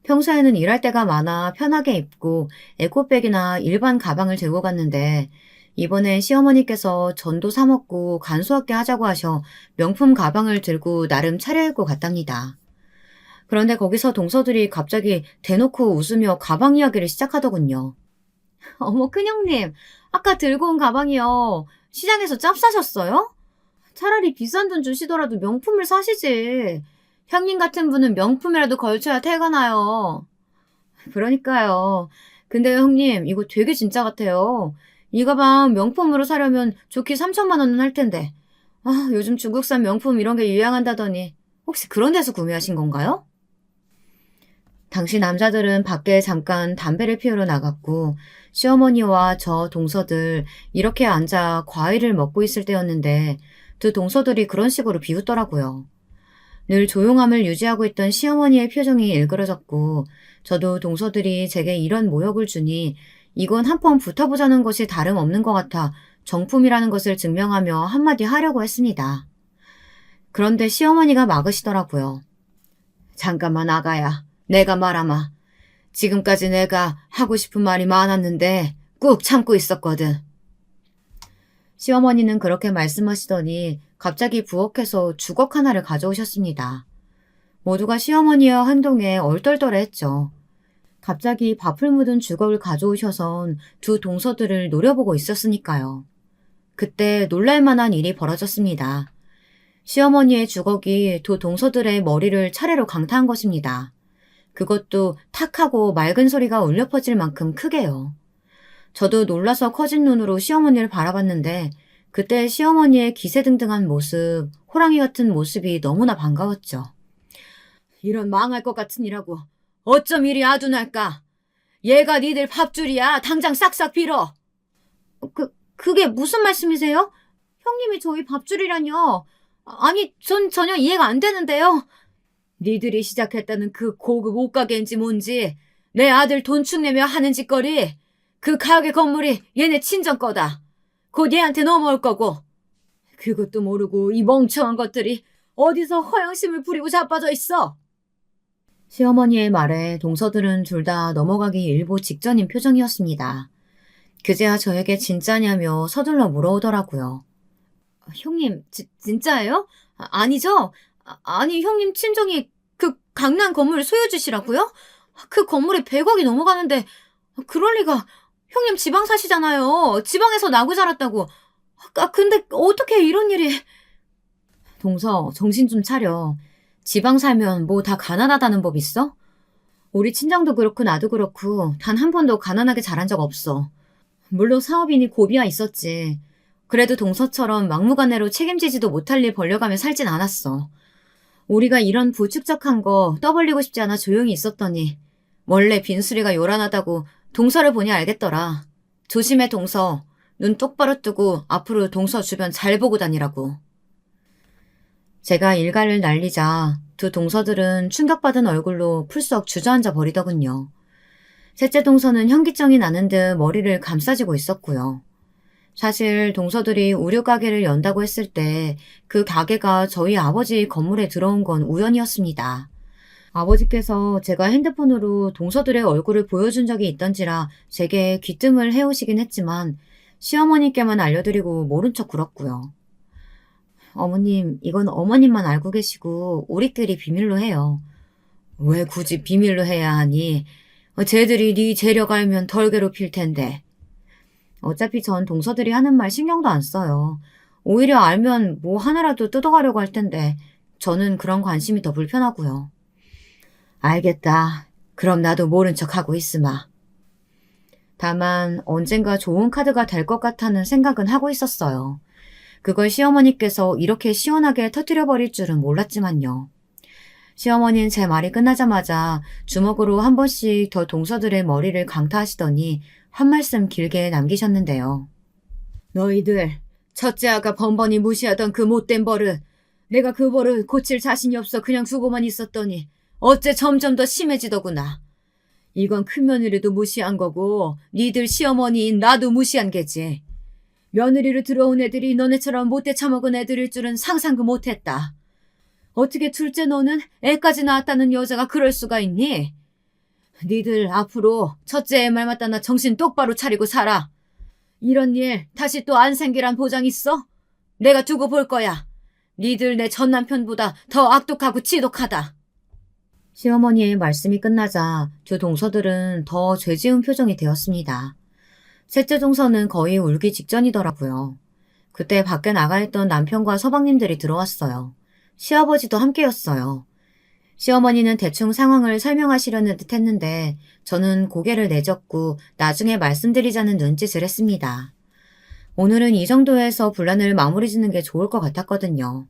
Speaker 1: 평소에는 일할 때가 많아 편하게 입고 에코백이나 일반 가방을 들고 갔는데 이번에 시어머니께서 전도 사 먹고 간소하게 하자고 하셔 명품 가방을 들고 나름 차려입고 갔답니다. 그런데 거기서 동서들이 갑자기 대놓고 웃으며 가방 이야기를 시작하더군요. 어머, 큰형님, 아까 들고 온 가방이요. 시장에서 짭싸셨어요? 차라리 비싼 돈 주시더라도 명품을 사시지. 형님 같은 분은 명품이라도 걸쳐야 태가 나요. 그러니까요. 근데 형님, 이거 되게 진짜 같아요. 이 가방 명품으로 사려면 좋게 3천만 원은 할 텐데. 아, 요즘 중국산 명품 이런 게 유행한다더니 혹시 그런 데서 구매하신 건가요? 당시 남자들은 밖에 잠깐 담배를 피우러 나갔고 시어머니와 저 동서들 이렇게 앉아 과일을 먹고 있을 때였는데 두 동서들이 그런 식으로 비웃더라고요. 늘 조용함을 유지하고 있던 시어머니의 표정이 일그러졌고 저도 동서들이 제게 이런 모욕을 주니 이건 한번 붙어보자는 것이 다름없는 것 같아 정품이라는 것을 증명하며 한마디 하려고 했습니다. 그런데 시어머니가 막으시더라고요. 잠깐만 아가야. 내가 말하마. 지금까지 내가 하고 싶은 말이 많았는데 꾹 참고 있었거든. 시어머니는 그렇게 말씀하시더니 갑자기 부엌에서 주걱 하나를 가져오셨습니다. 모두가 시어머니의 행동에 얼떨떨해했죠. 갑자기 밥을 묻은 주걱을 가져오셔선 두 동서들을 노려보고 있었으니까요. 그때 놀랄만한 일이 벌어졌습니다. 시어머니의 주걱이 두 동서들의 머리를 차례로 강타한 것입니다. 그것도 탁하고 맑은 소리가 울려 퍼질 만큼 크게요. 저도 놀라서 커진 눈으로 시어머니를 바라봤는데 그때 시어머니의 기세등등한 모습, 호랑이 같은 모습이 너무나 반가웠죠. 이런 망할 것 같은 이라고 어쩜 이리 아둔할까? 얘가 니들 밥줄이야. 당장 싹싹 빌어. 그게 무슨 말씀이세요? 형님이 저희 밥줄이라뇨. 아니, 전 전혀 이해가 안 되는데요. 니들이 시작했다는 그 고급 옷가게인지 뭔지 내 아들 돈 축내며 하는 짓거리, 그 가게 건물이 얘네 친정 거다. 곧 얘한테 넘어올 거고. 그것도 모르고 이 멍청한 것들이 어디서 허영심을 부리고 자빠져 있어. 시어머니의 말에 동서들은 둘 다 넘어가기 일보 직전인 표정이었습니다. 그제야 저에게 진짜냐며 서둘러 물어오더라고요. 형님, 진짜예요? 아니죠? 아니, 형님 친정이 그 강남 건물 소유주시라고요? 그 건물이 100억이 넘어가는데 그럴 리가. 형님 지방 사시잖아요. 지방에서 나고 자랐다고. 근데 어떻게 이런 일이. 동서, 정신 좀 차려. 지방 살면 뭐 다 가난하다는 법 있어? 우리 친정도 그렇고 나도 그렇고 단 한 번도 가난하게 자란 적 없어. 물론 사업이니 고비야 있었지. 그래도 동서처럼 막무가내로 책임지지도 못할 일 벌려가며 살진 않았어. 우리가 이런 부축적한 거 떠벌리고 싶지 않아 조용히 있었더니 원래 빈수리가 요란하다고 동서를 보니 알겠더라. 조심해 동서. 눈 똑바로 뜨고 앞으로 동서 주변 잘 보고 다니라고. 제가 일갈을 날리자 두 동서들은 충격받은 얼굴로 풀썩 주저앉아 버리더군요. 셋째 동서는 현기증이 나는 듯 머리를 감싸쥐고 있었고요. 사실 동서들이 우유 가게를 연다고 했을 때 그 가게가 저희 아버지 건물에 들어온 건 우연이었습니다. 아버지께서 제가 핸드폰으로 동서들의 얼굴을 보여준 적이 있던지라 제게 귀뜸을 해오시긴 했지만 시어머니께만 알려드리고 모른 척 굴었고요. 어머님, 이건 어머님만 알고 계시고 우리끼리 비밀로 해요. 왜 굳이 비밀로 해야 하니? 쟤들이 네 재력 알면 덜 괴롭힐 텐데. 어차피 전 동서들이 하는 말 신경도 안 써요. 오히려 알면 뭐 하나라도 뜯어가려고 할 텐데 저는 그런 관심이 더 불편하고요. 알겠다. 그럼 나도 모른 척하고 있으마. 다만 언젠가 좋은 카드가 될 것 같다는 생각은 하고 있었어요. 그걸 시어머니께서 이렇게 시원하게 터뜨려버릴 줄은 몰랐지만요. 시어머니는 제 말이 끝나자마자 주먹으로 한 번씩 더 동서들의 머리를 강타하시더니 한 말씀 길게 남기셨는데요. 너희들, 첫째 아가 번번이 무시하던 그 못된 버릇, 내가 그 버릇 고칠 자신이 없어 그냥 두고만 있었더니 어째 점점 더 심해지더구나. 이건 큰 며느리도 무시한 거고 니들 시어머니인 나도 무시한 게지. 며느리로 들어온 애들이 너네처럼 못돼 처먹은 애들일 줄은 상상도 못했다. 어떻게 둘째 너는 애까지 낳았다는 여자가 그럴 수가 있니? 니들 앞으로 첫째 애 말 맞다 나 정신 똑바로 차리고 살아. 이런 일 다시 또 안 생기란 보장 있어? 내가 두고 볼 거야. 니들 내 전 남편보다 더 악독하고 지독하다. 시어머니의 말씀이 끝나자 두 동서들은 더 죄지은 표정이 되었습니다. 셋째 동서는 거의 울기 직전이더라고요. 그때 밖에 나가 있던 남편과 서방님들이 들어왔어요. 시아버지도 함께였어요. 시어머니는 대충 상황을 설명하시려는 듯 했는데 저는 고개를 내젓고 나중에 말씀드리자는 눈짓을 했습니다. 오늘은 이 정도에서 분란을 마무리 짓는 게 좋을 것 같았거든요.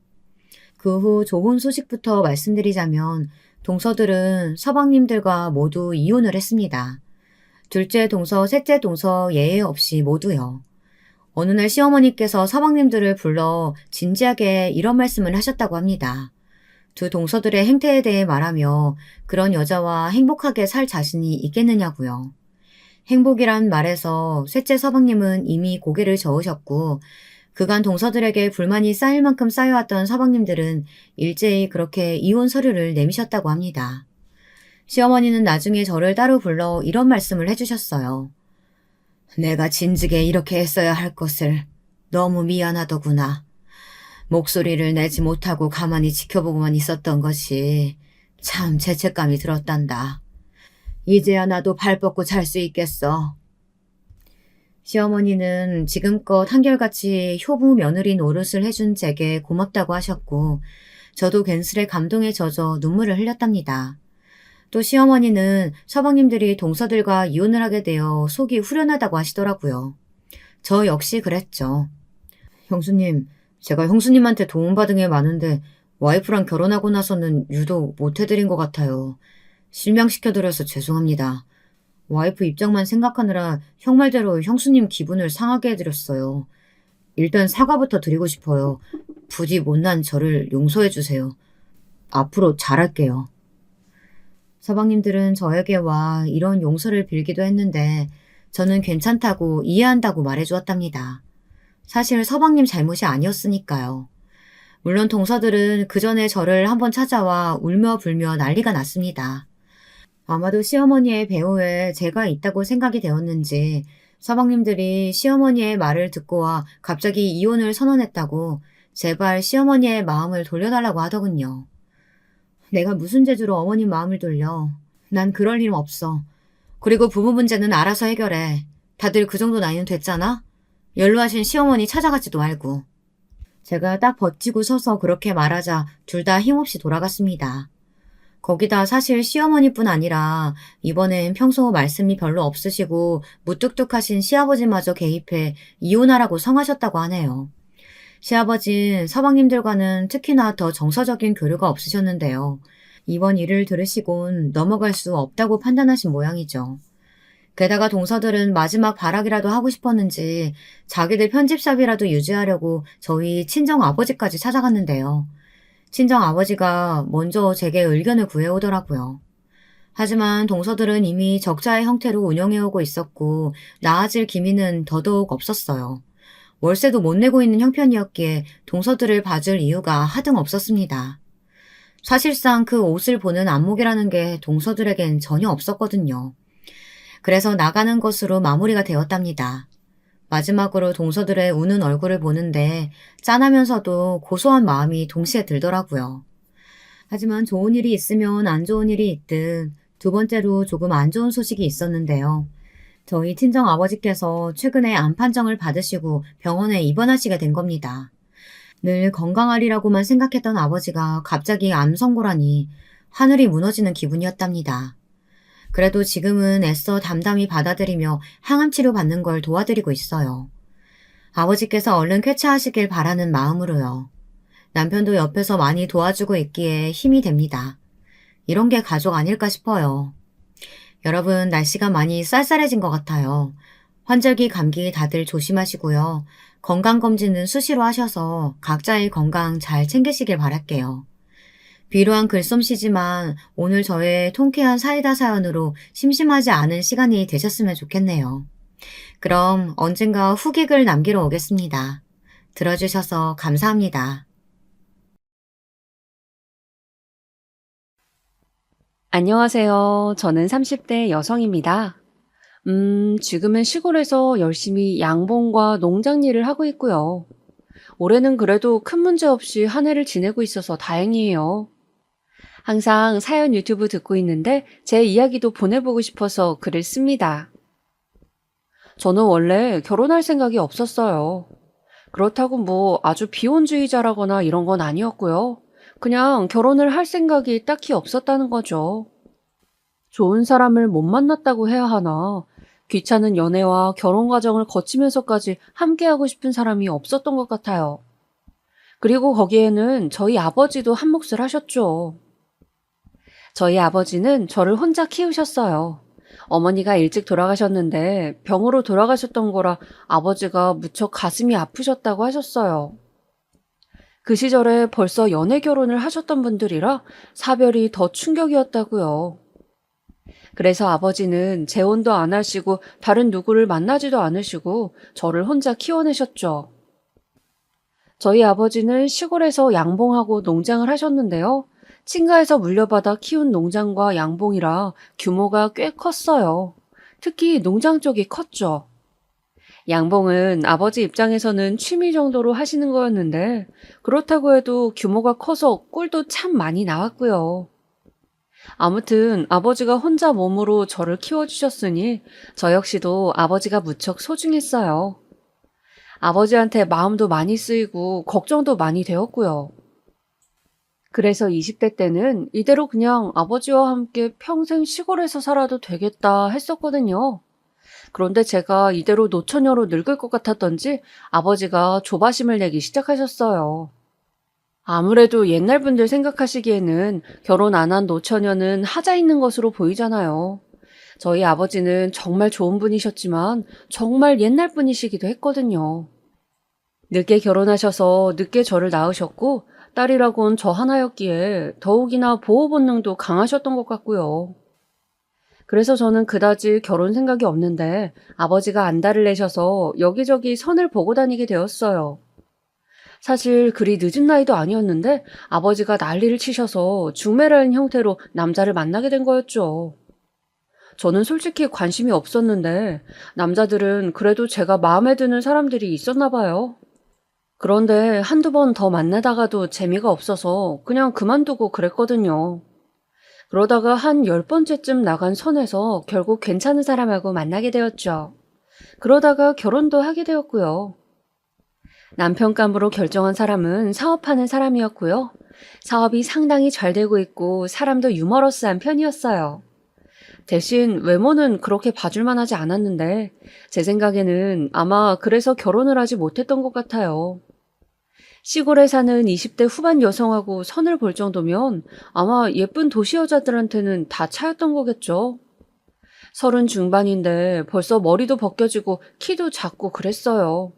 Speaker 1: 그 후 좋은 소식부터 말씀드리자면 동서들은 서방님들과 모두 이혼을 했습니다. 둘째 동서, 셋째 동서 예외 없이 모두요. 어느 날 시어머니께서 서방님들을 불러 진지하게 이런 말씀을 하셨다고 합니다. 두 동서들의 행태에 대해 말하며 그런 여자와 행복하게 살 자신이 있겠느냐고요. 행복이란 말에서 셋째 서방님은 이미 고개를 저으셨고 그간 동서들에게 불만이 쌓일 만큼 쌓여왔던 서방님들은 일제히 그렇게 이혼 서류를 내미셨다고 합니다. 시어머니는 나중에 저를 따로 불러 이런 말씀을 해주셨어요. 내가 진즉에 이렇게 했어야 할 것을 너무 미안하더구나. 목소리를 내지 못하고 가만히 지켜보고만 있었던 것이 참 죄책감이 들었단다. 이제야 나도 발 뻗고 잘 수 있겠어. 시어머니는 지금껏 한결같이 효부 며느리 노릇을 해준 제게 고맙다고 하셨고 저도 괜스레 감동에 젖어 눈물을 흘렸답니다. 또 시어머니는 서방님들이 동서들과 이혼을 하게 되어 속이 후련하다고 하시더라고요. 저 역시 그랬죠. 형수님, 제가 형수님한테 도움받은 게 많은데 와이프랑 결혼하고 나서는 유독 못해드린 것 같아요. 실망시켜드려서 죄송합니다. 와이프 입장만 생각하느라 형 말대로 형수님 기분을 상하게 해드렸어요. 일단 사과부터 드리고 싶어요. 부디 못난 저를 용서해주세요. 앞으로 잘할게요. 서방님들은 저에게 와 이런 용서를 빌기도 했는데 저는 괜찮다고 이해한다고 말해주었답니다. 사실 서방님 잘못이 아니었으니까요. 물론 동서들은 그 전에 저를 한번 찾아와 울며 불며 난리가 났습니다. 아마도 시어머니의 배후에 제가 있다고 생각이 되었는지 서방님들이 시어머니의 말을 듣고 와 갑자기 이혼을 선언했다고 제발 시어머니의 마음을 돌려달라고 하더군요. 내가 무슨 재주로 어머님 마음을 돌려. 난 그럴 일 없어. 그리고 부부 문제는 알아서 해결해. 다들 그 정도 나이는 됐잖아? 연로하신 시어머니 찾아가지도 말고. 제가 딱 버티고 서서 그렇게 말하자 둘 다 힘없이 돌아갔습니다. 거기다 사실 시어머니뿐 아니라 이번엔 평소 말씀이 별로 없으시고 무뚝뚝하신 시아버지마저 개입해 이혼하라고 성하셨다고 하네요. 시아버진 서방님들과는 특히나 더 정서적인 교류가 없으셨는데요. 이번 일을 들으시곤 넘어갈 수 없다고 판단하신 모양이죠. 게다가 동서들은 마지막 발악이라도 하고 싶었는지 자기들 편집샵이라도 유지하려고 저희 친정 아버지까지 찾아갔는데요. 친정 아버지가 먼저 제게 의견을 구해오더라고요. 하지만 동서들은 이미 적자의 형태로 운영해오고 있었고 나아질 기미는 더더욱 없었어요. 월세도 못 내고 있는 형편이었기에 동서들을 봐줄 이유가 하등 없었습니다. 사실상 그 옷을 보는 안목이라는 게 동서들에겐 전혀 없었거든요. 그래서 나가는 것으로 마무리가 되었답니다. 마지막으로 동서들의 우는 얼굴을 보는데 짠하면서도 고소한 마음이 동시에 들더라고요. 하지만 좋은 일이 있으면 안 좋은 일이 있듯 두 번째로 조금 안 좋은 소식이 있었는데요. 저희 친정 아버지께서 최근에 암 판정을 받으시고 병원에 입원하시게 된 겁니다. 늘 건강하리라고만 생각했던 아버지가 갑자기 암 선고라니 하늘이 무너지는 기분이었답니다. 그래도 지금은 애써 담담히 받아들이며 항암 치료 받는 걸 도와드리고 있어요. 아버지께서 얼른 쾌차하시길 바라는 마음으로요. 남편도 옆에서 많이 도와주고 있기에 힘이 됩니다. 이런 게 가족 아닐까 싶어요. 여러분, 날씨가 많이 쌀쌀해진 것 같아요. 환절기 감기 다들 조심하시고요. 건강검진은 수시로 하셔서 각자의 건강 잘 챙기시길 바랄게요. 비루한 글솜씨지만 오늘 저의 통쾌한 사이다 사연으로 심심하지 않은 시간이 되셨으면 좋겠네요. 그럼 언젠가 후기글 남기러 오겠습니다. 들어주셔서 감사합니다.
Speaker 2: 안녕하세요. 저는 30대 여성입니다. 지금은 시골에서 열심히 양봉과 농장 일을 하고 있고요. 올해는 그래도 큰 문제 없이 한 해를 지내고 있어서 다행이에요. 항상 사연 유튜브 듣고 있는데 제 이야기도 보내보고 싶어서 글을 씁니다. 저는 원래 결혼할 생각이 없었어요. 그렇다고 뭐 아주 비혼주의자라거나 이런 건 아니었고요. 그냥 결혼을 할 생각이 딱히 없었다는 거죠. 좋은 사람을 못 만났다고 해야 하나. 귀찮은 연애와 결혼 과정을 거치면서까지 함께하고 싶은 사람이 없었던 것 같아요. 그리고 거기에는 저희 아버지도 한 몫을 하셨죠. 저희 아버지는 저를 혼자 키우셨어요. 어머니가 일찍 돌아가셨는데 병으로 돌아가셨던 거라 아버지가 무척 가슴이 아프셨다고 하셨어요. 그 시절에 벌써 연애 결혼을 하셨던 분들이라 사별이 더 충격이었다고요. 그래서 아버지는 재혼도 안 하시고 다른 누구를 만나지도 않으시고 저를 혼자 키워내셨죠. 저희 아버지는 시골에서 양봉하고 농장을 하셨는데요. 친가에서 물려받아 키운 농장과 양봉이라 규모가 꽤 컸어요. 특히 농장 쪽이 컸죠. 양봉은 아버지 입장에서는 취미 정도로 하시는 거였는데 그렇다고 해도 규모가 커서 꿀도 참 많이 나왔고요. 아무튼 아버지가 혼자 몸으로 저를 키워주셨으니 저 역시도 아버지가 무척 소중했어요. 아버지한테 마음도 많이 쓰이고 걱정도 많이 되었고요. 그래서 20대 때는 이대로 그냥 아버지와 함께 평생 시골에서 살아도 되겠다 했었거든요. 그런데 제가 이대로 노처녀로 늙을 것 같았던지 아버지가 조바심을 내기 시작하셨어요. 아무래도 옛날 분들 생각하시기에는 결혼 안 한 노처녀는 하자 있는 것으로 보이잖아요. 저희 아버지는 정말 좋은 분이셨지만 정말 옛날 분이시기도 했거든요. 늦게 결혼하셔서 늦게 저를 낳으셨고 딸이라곤 저 하나였기에 더욱이나 보호 본능도 강하셨던 것 같고요. 그래서 저는 그다지 결혼 생각이 없는데 아버지가 안달을 내셔서 여기저기 선을 보고 다니게 되었어요. 사실 그리 늦은 나이도 아니었는데 아버지가 난리를 치셔서 중매라는 형태로 남자를 만나게 된 거였죠. 저는 솔직히 관심이 없었는데 남자들은 그래도 제가 마음에 드는 사람들이 있었나 봐요. 그런데 한두 번 더 만나다가도 재미가 없어서 그냥 그만두고 그랬거든요. 그러다가 한 10번째쯤 나간 선에서 결국 괜찮은 사람하고 만나게 되었죠. 그러다가 결혼도 하게 되었고요. 남편감으로 결정한 사람은 사업하는 사람이었고요. 사업이 상당히 잘 되고 있고 사람도 유머러스한 편이었어요. 대신 외모는 그렇게 봐줄만 하지 않았는데 제 생각에는 아마 그래서 결혼을 하지 못했던 것 같아요. 시골에 사는 20대 후반 여성하고 선을 볼 정도면 아마 예쁜 도시 여자들한테는 다 차였던 거겠죠. 30 중반인데 벌써 머리도 벗겨지고 키도 작고 그랬어요.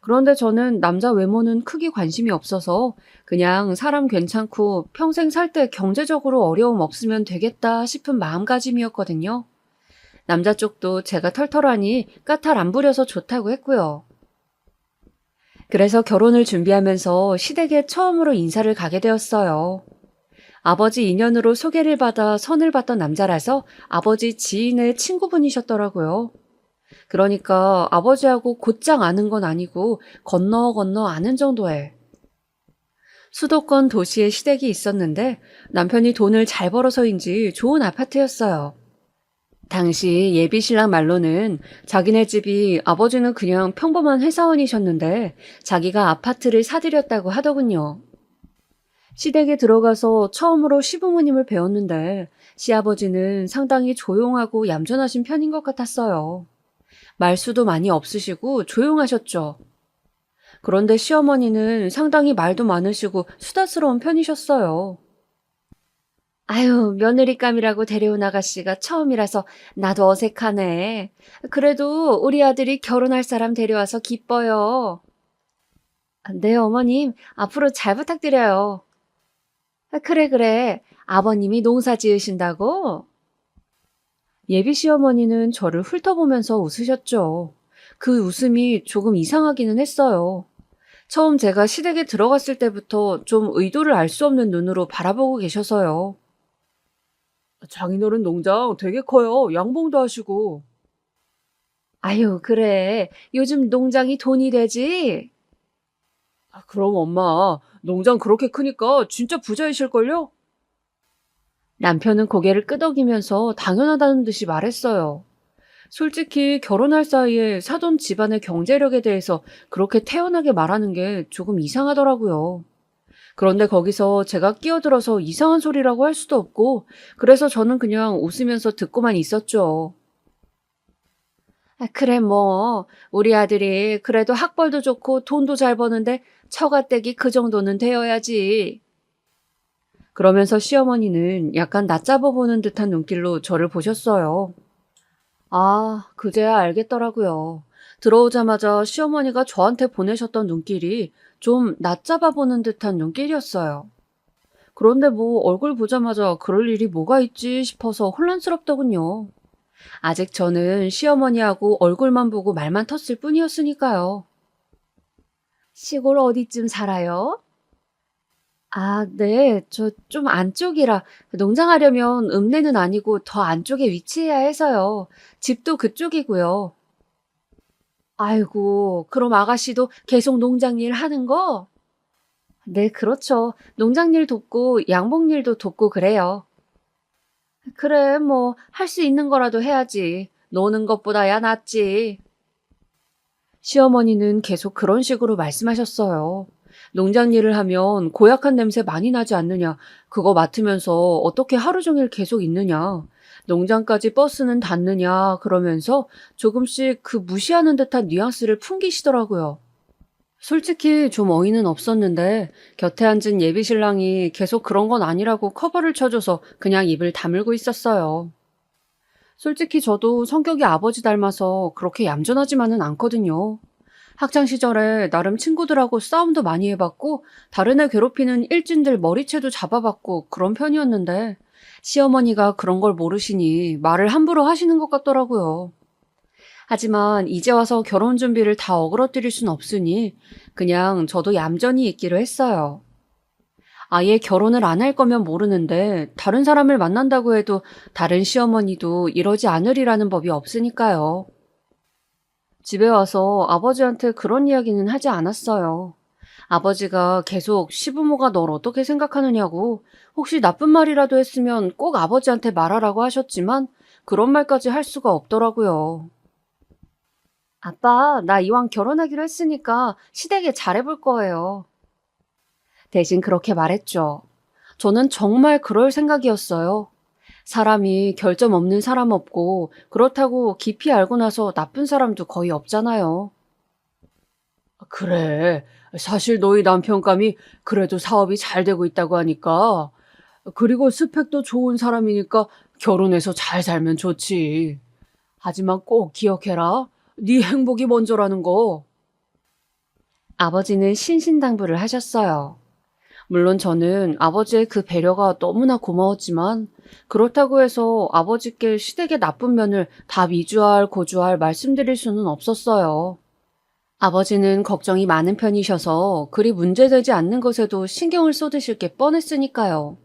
Speaker 2: 그런데 저는 남자 외모는 크게 관심이 없어서 그냥 사람 괜찮고 평생 살 때 경제적으로 어려움 없으면 되겠다 싶은 마음가짐이었거든요. 남자 쪽도 제가 털털하니 까탈 안 부려서 좋다고 했고요. 그래서 결혼을 준비하면서 시댁에 처음으로 인사를 가게 되었어요. 아버지 인연으로 소개를 받아 선을 봤던 남자라서 아버지 지인의 친구분이셨더라고요. 그러니까 아버지하고 곧장 아는 건 아니고 건너 건너 아는 정도에. 수도권 도시에 시댁이 있었는데 남편이 돈을 잘 벌어서인지 좋은 아파트였어요. 당시 예비 신랑 말로는 자기네 집이 아버지는 그냥 평범한 회사원이셨는데 자기가 아파트를 사들였다고 하더군요. 시댁에 들어가서 처음으로 시부모님을 배웠는데 시아버지는 상당히 조용하고 얌전하신 편인 것 같았어요. 말수도 많이 없으시고 조용하셨죠. 그런데 시어머니는 상당히 말도 많으시고 수다스러운 편이셨어요. 아유, 며느리감이라고 데려온 아가씨가 처음이라서 나도 어색하네. 그래도 우리 아들이 결혼할 사람 데려와서 기뻐요. 네, 어머님. 앞으로 잘 부탁드려요. 그래, 그래. 아버님이 농사 지으신다고? 예비 시어머니는 저를 훑어보면서 웃으셨죠. 그 웃음이 조금 이상하기는 했어요. 처음 제가 시댁에 들어갔을 때부터 좀 의도를 알 수 없는 눈으로 바라보고 계셔서요. 장인어른 농장 되게 커요. 양봉도 하시고. 아유, 그래. 요즘 농장이 돈이 되지? 그럼 엄마, 농장 그렇게 크니까 진짜 부자이실걸요? 남편은 고개를 끄덕이면서 당연하다는 듯이 말했어요. 솔직히 결혼할 사이에 사돈 집안의 경제력에 대해서 그렇게 태연하게 말하는 게 조금 이상하더라고요. 그런데 거기서 제가 끼어들어서 이상한 소리라고 할 수도 없고, 그래서 저는 그냥 웃으면서 듣고만 있었죠. 그래, 뭐, 우리 아들이 그래도 학벌도 좋고 돈도 잘 버는데 처가댁이 그 정도는 되어야지. 그러면서 시어머니는 약간 낮잡아 보는 듯한 눈길로 저를 보셨어요. 아, 그제야 알겠더라고요. 들어오자마자 시어머니가 저한테 보내셨던 눈길이 좀 낮잡아 보는 듯한 눈길이었어요. 그런데 뭐 얼굴 보자마자 그럴 일이 뭐가 있지 싶어서 혼란스럽더군요. 아직 저는 시어머니하고 얼굴만 보고 말만 텄을 뿐이었으니까요. 시골 어디쯤 살아요? 아, 네. 저 좀 안쪽이라 농장하려면 읍내는 아니고 더 안쪽에 위치해야 해서요. 집도 그쪽이고요. 아이고, 그럼 아가씨도 계속 농장 일 하는 거? 네, 그렇죠. 농장 일 돕고 양봉 일도 돕고 그래요. 그래, 뭐, 할 수 있는 거라도 해야지. 노는 것보다야 낫지. 시어머니는 계속 그런 식으로 말씀하셨어요. 농장 일을 하면 고약한 냄새 많이 나지 않느냐. 그거 맡으면서 어떻게 하루 종일 계속 있느냐. 농장까지 버스는 닿느냐 그러면서 조금씩 그 무시하는 듯한 뉘앙스를 풍기시더라고요. 솔직히 좀 어이는 없었는데 곁에 앉은 예비 신랑이 계속 그런 건 아니라고 커버를 쳐줘서 그냥 입을 다물고 있었어요. 솔직히 저도 성격이 아버지 닮아서 그렇게 얌전하지만은 않거든요. 학창 시절에 나름 친구들하고 싸움도 많이 해봤고 다른 애 괴롭히는 일진들 머리채도 잡아봤고 그런 편이었는데 시어머니가 그런 걸 모르시니 말을 함부로 하시는 것 같더라고요. 하지만 이제 와서 결혼 준비를 다 어그러뜨릴 순 없으니 그냥 저도 얌전히 있기로 했어요. 아예 결혼을 안 할 거면 모르는데 다른 사람을 만난다고 해도 다른 시어머니도 이러지 않으리라는 법이 없으니까요. 집에 와서 아버지한테 그런 이야기는 하지 않았어요. 아버지가 계속 시부모가 널 어떻게 생각하느냐고 혹시 나쁜 말이라도 했으면 꼭 아버지한테 말하라고 하셨지만 그런 말까지 할 수가 없더라고요. 아빠, 나 이왕 결혼하기로 했으니까 시댁에 잘해볼 거예요. 대신 그렇게 말했죠. 저는 정말 그럴 생각이었어요. 사람이 결점 없는 사람 없고 그렇다고 깊이 알고 나서 나쁜 사람도 거의 없잖아요. 그래. 사실 너희 남편감이 그래도 사업이 잘 되고 있다고 하니까 그리고 스펙도 좋은 사람이니까 결혼해서 잘 살면 좋지. 하지만 꼭 기억해라. 네 행복이 먼저라는 거. 아버지는 신신당부를 하셨어요. 물론 저는 아버지의 그 배려가 너무나 고마웠지만 그렇다고 해서 아버지께 시댁의 나쁜 면을 다 미주알 고주알 말씀드릴 수는 없었어요. 아버지는 걱정이 많은 편이셔서 그리 문제되지 않는 것에도 신경을 쏟으실 게 뻔했으니까요.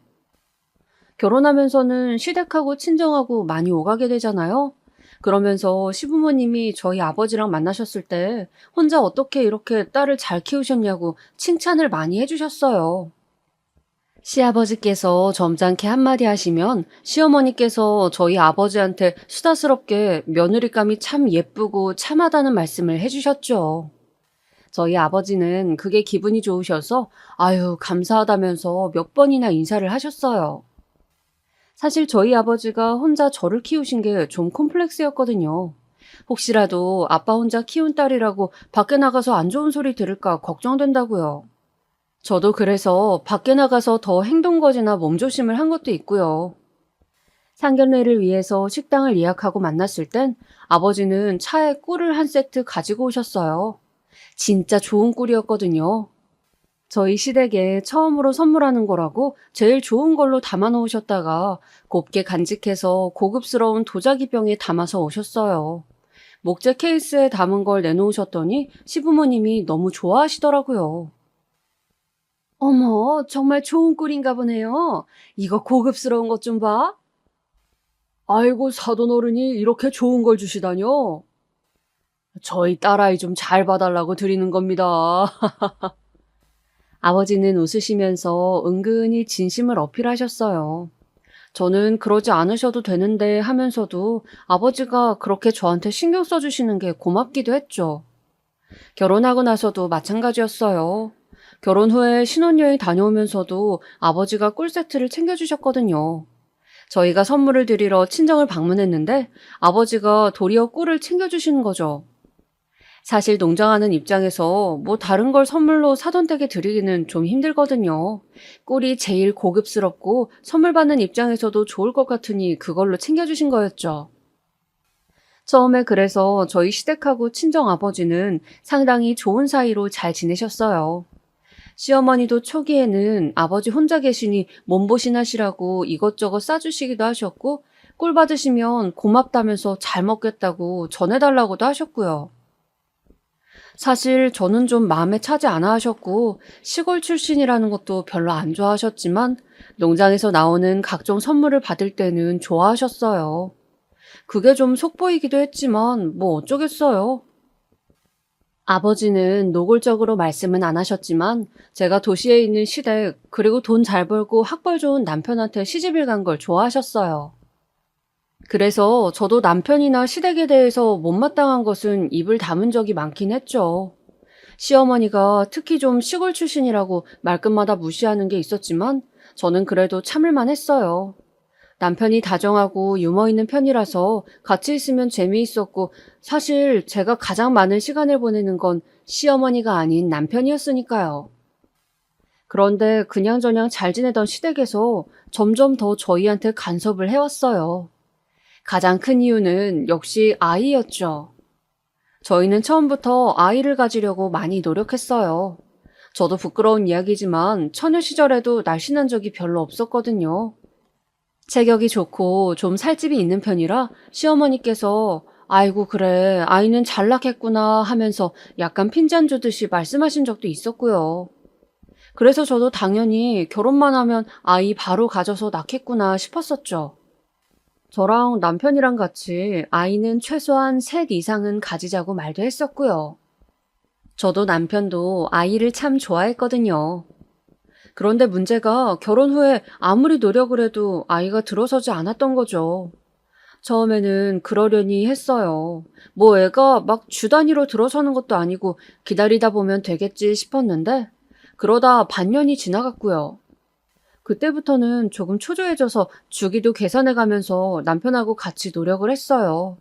Speaker 2: 결혼하면서는 시댁하고 친정하고 많이 오가게 되잖아요. 그러면서 시부모님이 저희 아버지랑 만나셨을 때 혼자 어떻게 이렇게 딸을 잘 키우셨냐고 칭찬을 많이 해주셨어요. 시아버지께서 점잖게 한마디 하시면 시어머니께서 저희 아버지한테 수다스럽게 며느리감이 참 예쁘고 참하다는 말씀을 해주셨죠. 저희 아버지는 그게 기분이 좋으셔서 아유 감사하다면서 몇 번이나 인사를 하셨어요. 사실 저희 아버지가 혼자 저를 키우신 게 좀 콤플렉스였거든요. 혹시라도 아빠 혼자 키운 딸이라고 밖에 나가서 안 좋은 소리 들을까 걱정된다고요. 저도 그래서 밖에 나가서 더 행동거지나 몸조심을 한 것도 있고요. 상견례를 위해서 식당을 예약하고 만났을 땐 아버지는 차에 꿀을 한 세트 가지고 오셨어요. 진짜 좋은 꿀이었거든요. 저희 시댁에 처음으로 선물하는 거라고 제일 좋은 걸로 담아 놓으셨다가 곱게 간직해서 고급스러운 도자기 병에 담아서 오셨어요. 목재 케이스에 담은 걸 내놓으셨더니 시부모님이 너무 좋아하시더라고요. 어머, 정말 좋은 꿀인가 보네요. 이거 고급스러운 것 좀 봐. 아이고, 사돈 어른이 이렇게 좋은 걸 주시다뇨. 저희 딸아이 좀 잘 봐달라고 드리는 겁니다. 아버지는 웃으시면서 은근히 진심을 어필하셨어요. 저는 그러지 않으셔도 되는데 하면서도 아버지가 그렇게 저한테 신경 써주시는 게 고맙기도 했죠. 결혼하고 나서도 마찬가지였어요. 결혼 후에 신혼여행 다녀오면서도 아버지가 꿀 세트를 챙겨주셨거든요. 저희가 선물을 드리러 친정을 방문했는데 아버지가 도리어 꿀을 챙겨주시는 거죠. 사실 농장하는 입장에서 뭐 다른 걸 선물로 사돈 댁에 드리기는 좀 힘들거든요. 꿀이 제일 고급스럽고 선물 받는 입장에서도 좋을 것 같으니 그걸로 챙겨주신 거였죠. 처음에 그래서 저희 시댁하고 친정 아버지는 상당히 좋은 사이로 잘 지내셨어요. 시어머니도 초기에는 아버지 혼자 계시니 몸보신 하시라고 이것저것 싸주시기도 하셨고 꿀 받으시면 고맙다면서 잘 먹겠다고 전해달라고도 하셨고요. 사실 저는 좀 마음에 차지 않아 하셨고 시골 출신이라는 것도 별로 안 좋아하셨지만 농장에서 나오는 각종 선물을 받을 때는 좋아하셨어요. 그게 좀 속보이기도 했지만 뭐 어쩌겠어요. 아버지는 노골적으로 말씀은 안 하셨지만 제가 도시에 있는 시댁 그리고 돈 잘 벌고 학벌 좋은 남편한테 시집을 간 걸 좋아하셨어요. 그래서 저도 남편이나 시댁에 대해서 못마땅한 것은 입을 다문 적이 많긴 했죠. 시어머니가 특히 좀 시골 출신이라고 말끝마다 무시하는 게 있었지만 저는 그래도 참을만 했어요. 남편이 다정하고 유머 있는 편이라서 같이 있으면 재미있었고, 사실 제가 가장 많은 시간을 보내는 건 시어머니가 아닌 남편이었으니까요. 그런데 그냥저냥 잘 지내던 시댁에서 점점 더 저희한테 간섭을 해왔어요. 가장 큰 이유는 역시 아이였죠. 저희는 처음부터 아이를 가지려고 많이 노력했어요. 저도 부끄러운 이야기지만 처녀 시절에도 날씬한 적이 별로 없었거든요. 체격이 좋고 좀 살집이 있는 편이라 시어머니께서 아이고 그래 아이는 잘 낳겠구나 하면서 약간 핀잔 주듯이 말씀하신 적도 있었고요. 그래서 저도 당연히 결혼만 하면 아이 바로 가져서 낳겠구나 싶었었죠. 저랑 남편이랑 같이 아이는 최소한 셋 이상은 가지자고 말도 했었고요. 저도 남편도 아이를 참 좋아했거든요. 그런데 문제가 결혼 후에 아무리 노력을 해도 아이가 들어서지 않았던 거죠. 처음에는 그러려니 했어요. 뭐 애가 막 주 단위로 들어서는 것도 아니고 기다리다 보면 되겠지 싶었는데 그러다 반년이 지나갔고요. 그때부터는 조금 초조해져서 주기도 계산해 가면서 남편하고 같이 노력을 했어요.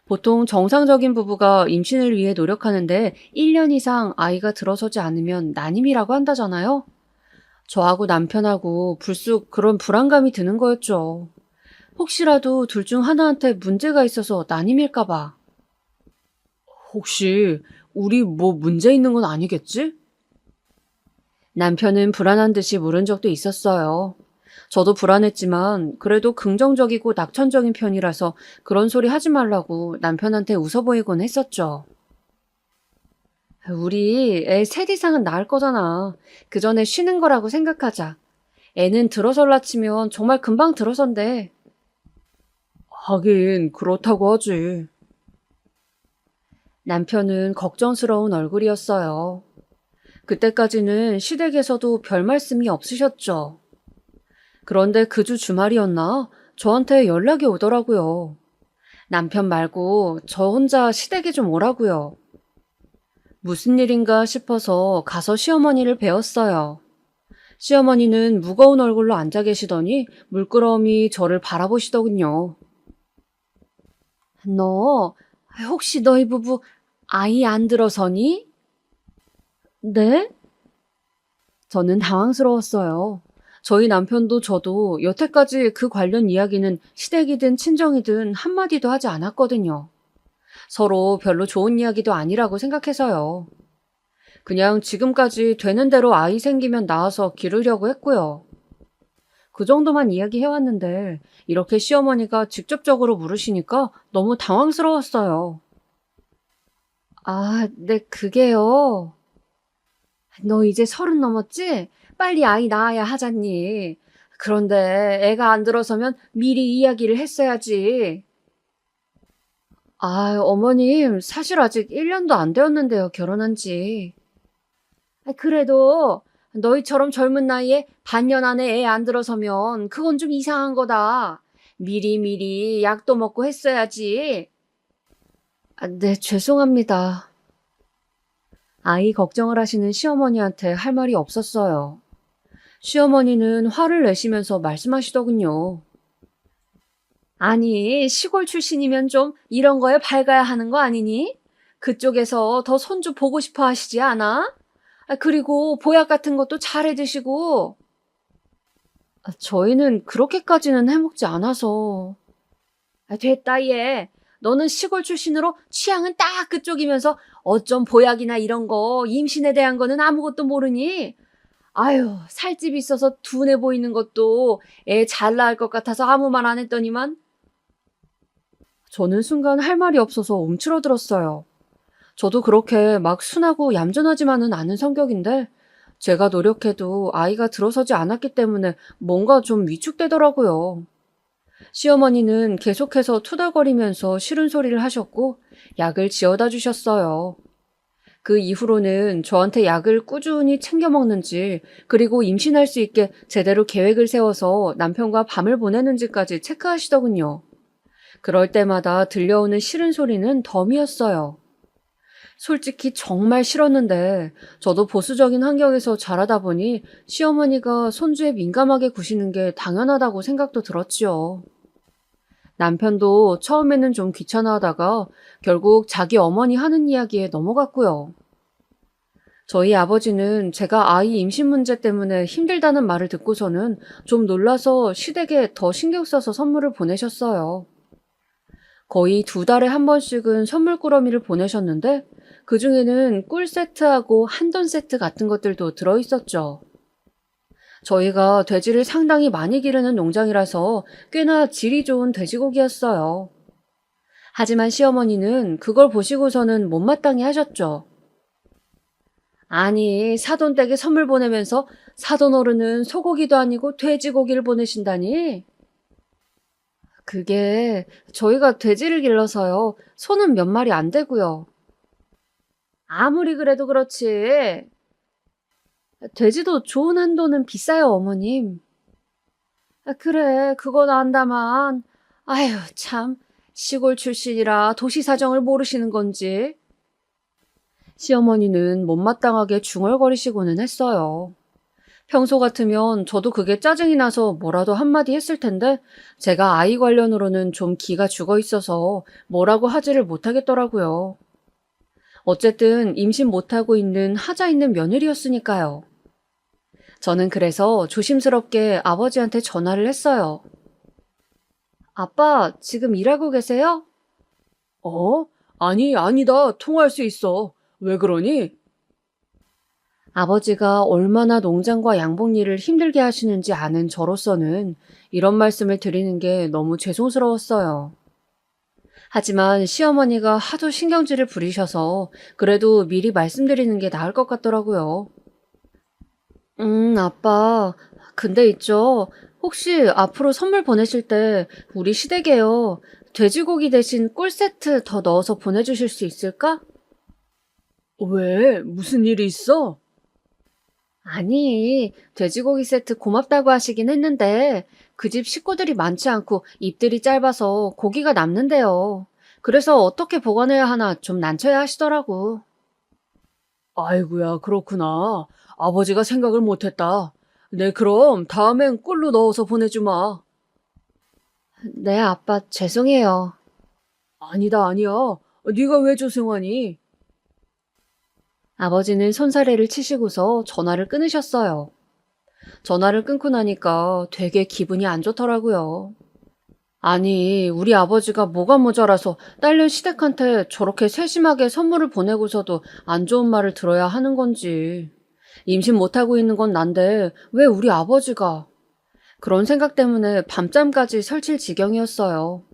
Speaker 2: 보통 정상적인 부부가 임신을 위해 노력하는데 1년 이상 아이가 들어서지 않으면 난임이라고 한다잖아요. 저하고 남편하고 불쑥 그런 불안감이 드는 거였죠. 혹시라도 둘 중 하나한테 문제가 있어서 난임일까 봐. 혹시 우리 뭐 문제 있는 건 아니겠지? 남편은 불안한 듯이 물은 적도 있었어요. 저도 불안했지만 그래도 긍정적이고 낙천적인 편이라서 그런 소리 하지 말라고 남편한테 웃어 보이곤 했었죠. 우리 애 셋 이상은 낳을 거잖아. 그 전에 쉬는 거라고 생각하자. 애는 들어설라 치면 정말 금방 들어선대. 하긴 그렇다고 하지. 남편은 걱정스러운 얼굴이었어요. 그때까지는 시댁에서도 별 말씀이 없으셨죠. 그런데 그 주 주말이었나? 저한테 연락이 오더라고요. 남편 말고 저 혼자 시댁에 좀 오라고요. 무슨 일인가 싶어서 가서 시어머니를 뵈었어요. 시어머니는 무거운 얼굴로 앉아 계시더니 물끄러미 저를 바라보시더군요. 너 혹시 너희 부부 아이 안 들어서니? 네? 저는 당황스러웠어요. 저희 남편도 저도 여태까지 그 관련 이야기는 시댁이든 친정이든 한마디도 하지 않았거든요. 서로 별로 좋은 이야기도 아니라고 생각해서요. 그냥 지금까지 되는 대로 아이 생기면 낳아서 기르려고 했고요. 그 정도만 이야기해왔는데 이렇게 시어머니가 직접적으로 물으시니까 너무 당황스러웠어요. 아, 네, 그게요. 너 이제 30 넘었지? 빨리 아이 낳아야 하잖니. 그런데 애가 안 들어서면 미리 이야기를 했어야지. 아, 어머님, 사실 아직 1년도 안 되었는데요, 결혼한 지. 그래도 너희처럼 젊은 나이에 반년 안에 애 안 들어서면 그건 좀 이상한 거다. 미리미리 약도 먹고 했어야지. 아, 네, 죄송합니다. 아이 걱정을 하시는 시어머니한테 할 말이 없었어요. 시어머니는 화를 내시면서 말씀하시더군요. 아니, 시골 출신이면 좀 이런 거에 밝아야 하는 거 아니니? 그쪽에서 더 손주 보고 싶어 하시지 않아? 그리고 보약 같은 것도 잘 해드시고. 저희는 그렇게까지는 해먹지 않아서. 됐다, 얘. 너는 시골 출신으로 취향은 딱 그쪽이면서 어쩜 보약이나 이런 거, 임신에 대한 거는 아무것도 모르니? 아유, 살집이 있어서 둔해 보이는 것도 애 잘 낳을 것 같아서 아무 말 안 했더니만. 저는 순간 할 말이 없어서 움츠러들었어요. 저도 그렇게 막 순하고 얌전하지만은 않은 성격인데 제가 노력해도 아이가 들어서지 않았기 때문에 뭔가 좀 위축되더라고요. 시어머니는 계속해서 투덜거리면서 싫은 소리를 하셨고 약을 지어다 주셨어요. 그 이후로는 저한테 약을 꾸준히 챙겨 먹는지 그리고 임신할 수 있게 제대로 계획을 세워서 남편과 밤을 보내는지까지 체크하시더군요. 그럴 때마다 들려오는 싫은 소리는 덤이었어요. 솔직히 정말 싫었는데 저도 보수적인 환경에서 자라다 보니 시어머니가 손주에 민감하게 구시는 게 당연하다고 생각도 들었지요. 남편도 처음에는 좀 귀찮아하다가 결국 자기 어머니 하는 이야기에 넘어갔고요. 저희 아버지는 제가 아이 임신 문제 때문에 힘들다는 말을 듣고서는 좀 놀라서 시댁에 더 신경 써서 선물을 보내셨어요. 거의 2달에 한 번씩은 선물 꾸러미를 보내셨는데 그중에는 꿀 세트하고 한돈 세트 같은 것들도 들어있었죠. 저희가 돼지를 상당히 많이 기르는 농장이라서 꽤나 질이 좋은 돼지고기였어요. 하지만 시어머니는 그걸 보시고서는 못마땅해 하셨죠. 아니, 사돈댁에 선물 보내면서 사돈 어른은 소고기도 아니고 돼지고기를 보내신다니? 그게 저희가 돼지를 길러서요. 소는 몇 마리 안 되고요. 아무리 그래도 그렇지. 돼지도 좋은 한도는 비싸요, 어머님. 그래, 그건 안다만. 아휴, 참. 시골 출신이라 도시 사정을 모르시는 건지. 시어머니는 못마땅하게 중얼거리시고는 했어요. 평소 같으면 저도 그게 짜증이 나서 뭐라도 한마디 했을 텐데 제가 아이 관련으로는 좀 기가 죽어 있어서 뭐라고 하지를 못하겠더라고요. 어쨌든 임신 못하고 있는 하자 있는 며느리였으니까요. 저는 그래서 조심스럽게 아버지한테 전화를 했어요. 아빠, 지금 일하고 계세요? 어? 아니, 아니다. 통화할 수 있어. 왜 그러니? 아버지가 얼마나 농장과 양봉 일을 힘들게 하시는지 아는 저로서는 이런 말씀을 드리는 게 너무 죄송스러웠어요. 하지만 시어머니가 하도 신경질을 부리셔서 그래도 미리 말씀드리는 게 나을 것 같더라고요. 아빠. 근데 있죠. 혹시 앞으로 선물 보내실 때 우리 시댁에요. 돼지고기 대신 꿀 세트 더 넣어서 보내주실 수 있을까? 왜? 무슨 일이 있어? 아니, 돼지고기 세트 고맙다고 하시긴 했는데 그 집 식구들이 많지 않고 입들이 짧아서 고기가 남는데요. 그래서 어떻게 보관해야 하나 좀 난처해 하시더라고. 아이고야, 그렇구나. 아버지가 생각을 못했다. 네, 그럼 다음엔 꿀로 넣어서 보내주마. 네, 아빠, 죄송해요. 아니다, 아니야. 네가 왜 죄송하니? 아버지는 손사래를 치시고서 전화를 끊으셨어요. 전화를 끊고 나니까 되게 기분이 안 좋더라고요. 아니, 우리 아버지가 뭐가 모자라서 딸년 시댁한테 저렇게 세심하게 선물을 보내고서도 안 좋은 말을 들어야 하는 건지. 임신 못하고 있는 건 난데 왜 우리 아버지가. 그런 생각 때문에 밤잠까지 설칠 지경이었어요.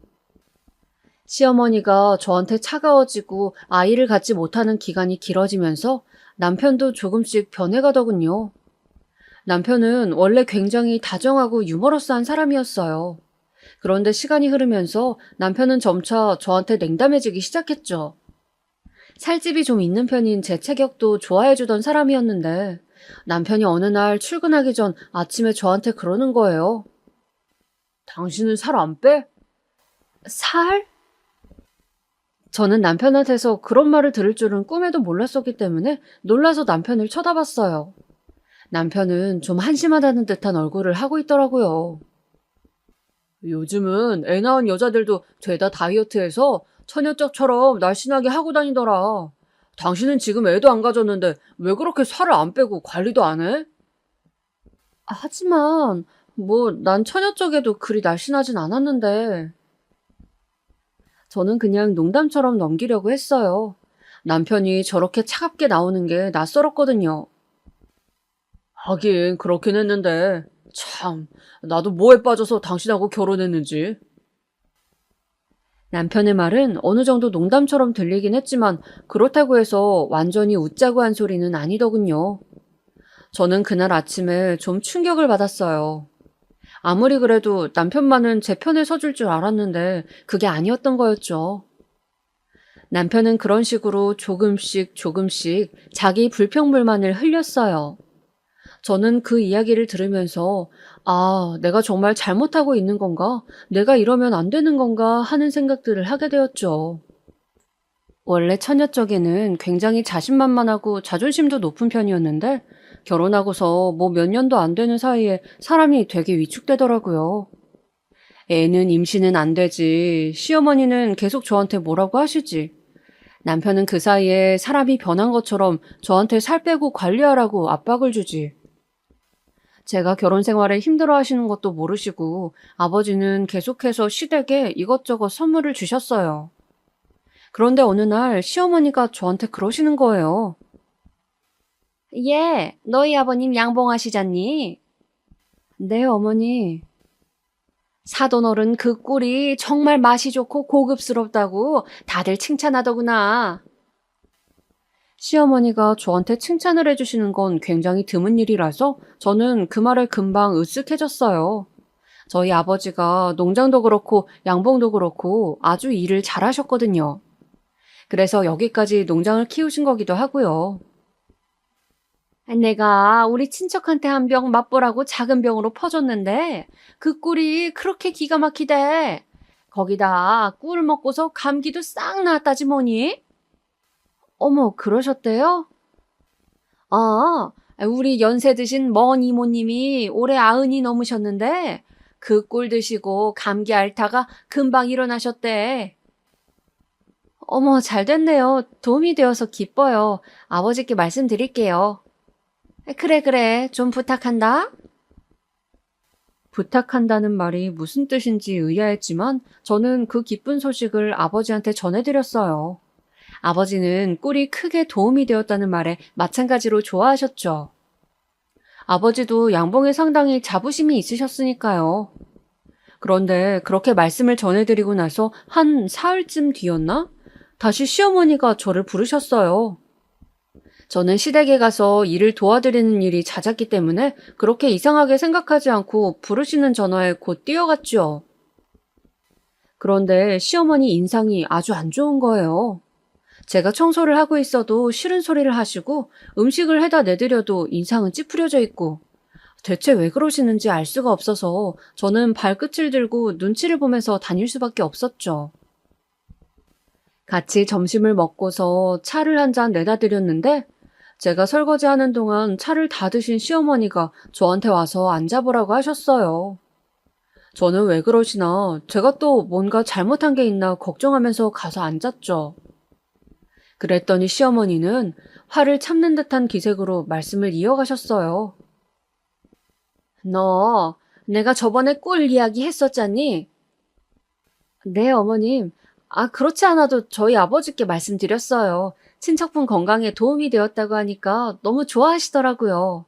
Speaker 2: 시어머니가 저한테 차가워지고 아이를 갖지 못하는 기간이 길어지면서 남편도 조금씩 변해가더군요. 남편은 원래 굉장히 다정하고 유머러스한 사람이었어요. 그런데 시간이 흐르면서 남편은 점차 저한테 냉담해지기 시작했죠. 살집이 좀 있는 편인 제 체격도 좋아해주던 사람이었는데 남편이 어느 날 출근하기 전 아침에 저한테 그러는 거예요. 당신은 살 안 빼? 살? 저는 남편한테서 그런 말을 들을 줄은 꿈에도 몰랐었기 때문에 놀라서 남편을 쳐다봤어요. 남편은 좀 한심하다는 듯한 얼굴을 하고 있더라고요. 요즘은 애 낳은 여자들도 죄다 다이어트해서 처녀적처럼 날씬하게 하고 다니더라. 당신은 지금 애도 안 가졌는데 왜 그렇게 살을 안 빼고 관리도 안 해? 하지만 난 처녀적에도 그리 날씬하진 않았는데. 저는 그냥 농담처럼 넘기려고 했어요. 남편이 저렇게 차갑게 나오는 게 낯설었거든요. 하긴 그렇긴 했는데 참 나도 뭐에 빠져서 당신하고 결혼했는지. 남편의 말은 어느 정도 농담처럼 들리긴 했지만 그렇다고 해서 완전히 웃자고 한 소리는 아니더군요. 저는 그날 아침에 좀 충격을 받았어요. 아무리 그래도 남편만은 제 편에 서줄 줄 알았는데 그게 아니었던 거였죠. 남편은 그런 식으로 조금씩 조금씩 자기 불평불만을 흘렸어요. 저는 그 이야기를 들으면서 내가 정말 잘못하고 있는 건가? 내가 이러면 안 되는 건가? 하는 생각들을 하게 되었죠. 원래 처녀 쪽에는 굉장히 자신만만하고 자존심도 높은 편이었는데 결혼하고서 뭐 몇 년도 안 되는 사이에 사람이 되게 위축되더라고요. 애는 임신은 안 되지. 시어머니는 계속 저한테 뭐라고 하시지. 남편은 그 사이에 사람이 변한 것처럼 저한테 살 빼고 관리하라고 압박을 주지. 제가 결혼 생활에 힘들어 하시는 것도 모르시고 아버지는 계속해서 시댁에 이것저것 선물을 주셨어요. 그런데 어느 날 시어머니가 저한테 그러시는 거예요. 예, 너희 아버님 양봉하시잖니? 네, 어머니. 사돈어른 그 꿀이 정말 맛이 좋고 고급스럽다고 다들 칭찬하더구나. 시어머니가 저한테 칭찬을 해주시는 건 굉장히 드문 일이라서 저는 그 말에 금방 으쓱해졌어요. 저희 아버지가 농장도 그렇고 양봉도 그렇고 아주 일을 잘하셨거든요. 그래서 여기까지 농장을 키우신 거기도 하고요. 내가 우리 친척한테 한 병 맛보라고 작은 병으로 퍼줬는데 그 꿀이 그렇게 기가 막히대. 거기다 꿀 먹고서 감기도 싹 나았다지 뭐니? 어머, 그러셨대요? 우리 연세 드신 먼 이모님이 올해 90이 넘으셨는데 그 꿀 드시고 감기 앓다가 금방 일어나셨대. 어머, 잘 됐네요. 도움이 되어서 기뻐요. 아버지께 말씀드릴게요. 그래, 그래. 좀 부탁한다. 부탁한다는 말이 무슨 뜻인지 의아했지만 저는 그 기쁜 소식을 아버지한테 전해드렸어요. 아버지는 꿀이 크게 도움이 되었다는 말에 마찬가지로 좋아하셨죠. 아버지도 양봉에 상당히 자부심이 있으셨으니까요. 그런데 그렇게 말씀을 전해드리고 나서 한 사흘쯤 뒤였나? 다시 시어머니가 저를 부르셨어요. 저는 시댁에 가서 일을 도와드리는 일이 잦았기 때문에 그렇게 이상하게 생각하지 않고 부르시는 전화에 곧 뛰어갔죠. 그런데 시어머니 인상이 아주 안 좋은 거예요. 제가 청소를 하고 있어도 싫은 소리를 하시고 음식을 해다 내드려도 인상은 찌푸려져 있고 대체 왜 그러시는지 알 수가 없어서 저는 발끝을 들고 눈치를 보면서 다닐 수밖에 없었죠. 같이 점심을 먹고서 차를 한 잔 내다 드렸는데 제가 설거지하는 동안 차를 다 드신 시어머니가 저한테 와서 앉아보라고 하셨어요. 저는 왜 그러시나 제가 또 뭔가 잘못한 게 있나 걱정하면서 가서 앉았죠. 그랬더니 시어머니는 화를 참는 듯한 기색으로 말씀을 이어가셨어요. 너 내가 저번에 꿀 이야기 했었잖니? 네, 어머님. 그렇지 않아도 저희 아버지께 말씀드렸어요. 친척분 건강에 도움이 되었다고 하니까 너무 좋아하시더라고요.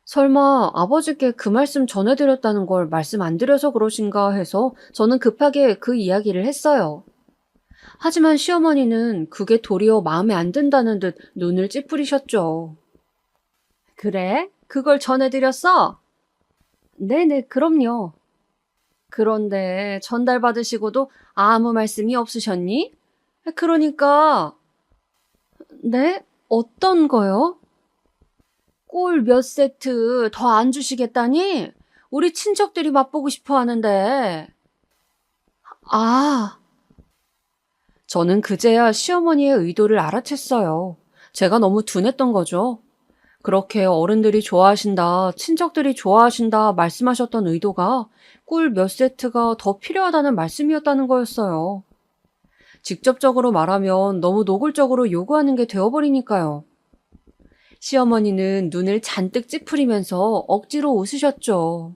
Speaker 2: 설마 아버지께 그 말씀 전해드렸다는 걸 말씀 안 드려서 그러신가 해서 저는 급하게 그 이야기를 했어요. 하지만 시어머니는 그게 도리어 마음에 안 든다는 듯 눈을 찌푸리셨죠. 그래? 그걸 전해드렸어? 네네, 그럼요. 그런데 전달받으시고도 아무 말씀이 없으셨니? 그러니까, 네? 어떤 거요? 꿀 몇 세트 더 안 주시겠다니? 우리 친척들이 맛보고 싶어 하는데. 아, 저는 그제야 시어머니의 의도를 알아챘어요. 제가 너무 둔했던 거죠. 그렇게 어른들이 좋아하신다, 친척들이 좋아하신다 말씀하셨던 의도가 꿀 몇 세트가 더 필요하다는 말씀이었다는 거였어요. 직접적으로 말하면 너무 노골적으로 요구하는 게 되어버리니까요. 시어머니는 눈을 잔뜩 찌푸리면서 억지로 웃으셨죠.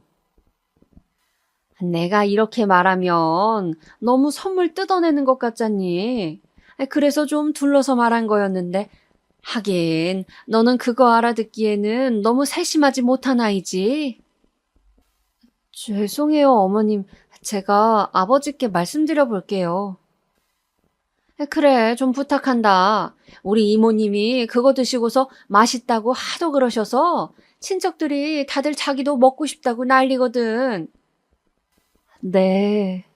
Speaker 2: 내가 이렇게 말하면 너무 선물 뜯어내는 것 같잖니. 그래서 좀 둘러서 말한 거였는데 하긴 너는 그거 알아듣기에는 너무 세심하지 못한 아이지. 죄송해요, 어머님. 제가 아버지께 말씀드려 볼게요. 그래, 좀 부탁한다. 우리 이모님이 그거 드시고서 맛있다고 하도 그러셔서 친척들이 다들 자기도 먹고 싶다고 난리거든. 네.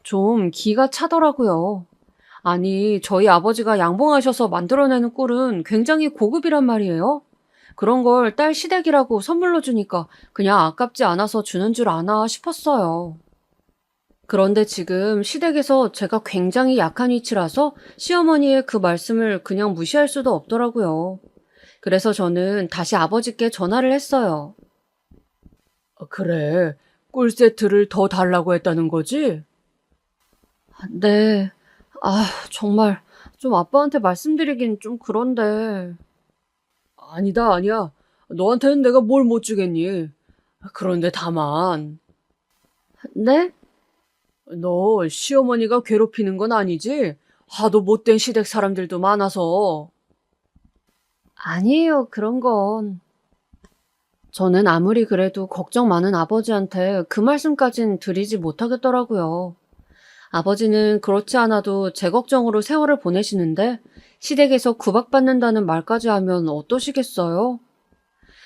Speaker 2: 좀 기가 차더라고요. 아니, 저희 아버지가 양봉하셔서 만들어내는 꿀은 굉장히 고급이란 말이에요. 그런 걸 딸 시댁이라고 선물로 주니까 그냥 아깝지 않아서 주는 줄 아나 싶었어요. 그런데 지금 시댁에서 제가 굉장히 약한 위치라서 시어머니의 그 말씀을 그냥 무시할 수도 없더라고요. 그래서 저는 다시 아버지께 전화를 했어요. 그래, 꿀 세트를 더 달라고 했다는 거지? 네. 아, 정말 좀 아빠한테 말씀드리긴 좀 그런데. 아니다, 아니야. 너한테는 내가 뭘 못 주겠니? 그런데 다만, 네? 너 시어머니가 괴롭히는 건 아니지? 하도 못된 시댁 사람들도 많아서. 아니에요, 그런 건. 저는 아무리 그래도 걱정 많은 아버지한테 그 말씀까진 드리지 못하겠더라고요. 아버지는 그렇지 않아도 제 걱정으로 세월을 보내시는데 시댁에서 구박받는다는 말까지 하면 어떠시겠어요?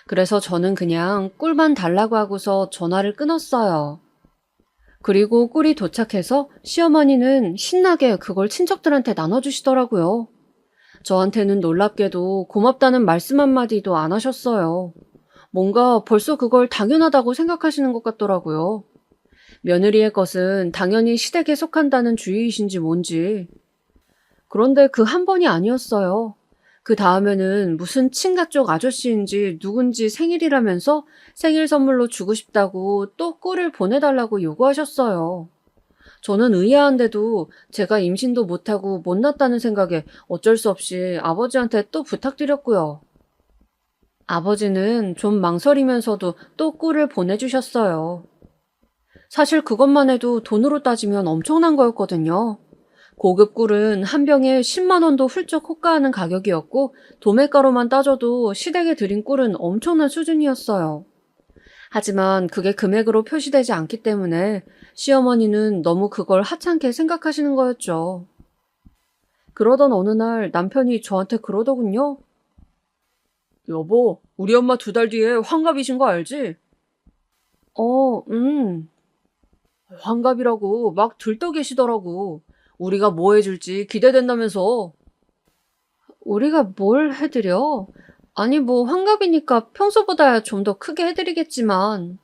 Speaker 2: 그래서 저는 그냥 꿀만 달라고 하고서 전화를 끊었어요. 그리고 꿀이 도착해서 시어머니는 신나게 그걸 친척들한테 나눠주시더라고요. 저한테는 놀랍게도 고맙다는 말씀 한마디도 안 하셨어요. 뭔가 벌써 그걸 당연하다고 생각하시는 것 같더라고요. 며느리의 것은 당연히 시댁에 속한다는 주의이신지 뭔지. 그런데 그 한 번이 아니었어요. 그 다음에는 무슨 친가 쪽 아저씨인지 누군지 생일이라면서 생일 선물로 주고 싶다고 또 꿀을 보내달라고 요구하셨어요. 저는 의아한데도 제가 임신도 못하고 못났다는 생각에 어쩔 수 없이 아버지한테 또 부탁드렸고요. 아버지는 좀 망설이면서도 또 꿀을 보내주셨어요. 사실 그것만 해도 돈으로 따지면 엄청난 거였거든요. 고급 꿀은 한 병에 10만 원도 훌쩍 호가하는 가격이었고 도매가로만 따져도 시댁에 들인 꿀은 엄청난 수준이었어요. 하지만 그게 금액으로 표시되지 않기 때문에 시어머니는 너무 그걸 하찮게 생각하시는 거였죠. 그러던 어느 날 남편이 저한테 그러더군요. 여보, 우리 엄마 2달 뒤에 환갑이신 거 알지? 어, 환갑이라고 막 들떠 계시더라고. 우리가 뭐 해줄지 기대된다면서. 우리가 뭘 해드려? 아니, 뭐, 환갑이니까 평소보다 좀 더 크게 해드리겠지만.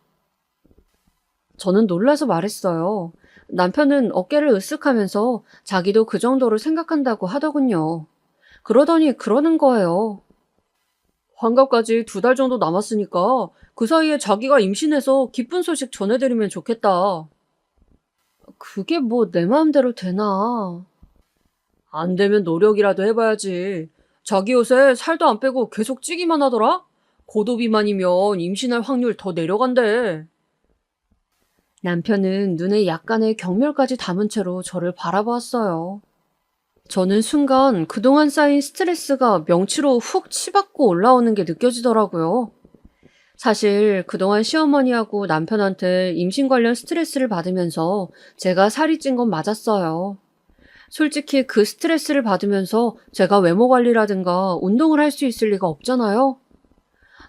Speaker 2: 저는 놀라서 말했어요. 남편은 어깨를 으쓱하면서 자기도 그 정도로 생각한다고 하더군요. 그러더니 그러는 거예요. 환갑까지 2달 정도 남았으니까 그 사이에 자기가 임신해서 기쁜 소식 전해드리면 좋겠다. 그게 뭐 내 마음대로 되나? 안 되면 노력이라도 해봐야지. 자기 요새 살도 안 빼고 계속 찌기만 하더라? 고도비만이면 임신할 확률 더 내려간대. 남편은 눈에 약간의 경멸까지 담은 채로 저를 바라보았어요. 저는 순간 그동안 쌓인 스트레스가 명치로 훅 치받고 올라오는 게 느껴지더라고요. 사실 그동안 시어머니하고 남편한테 임신 관련 스트레스를 받으면서 제가 살이 찐 건 맞았어요. 솔직히 그 스트레스를 받으면서 제가 외모 관리라든가 운동을 할 수 있을 리가 없잖아요.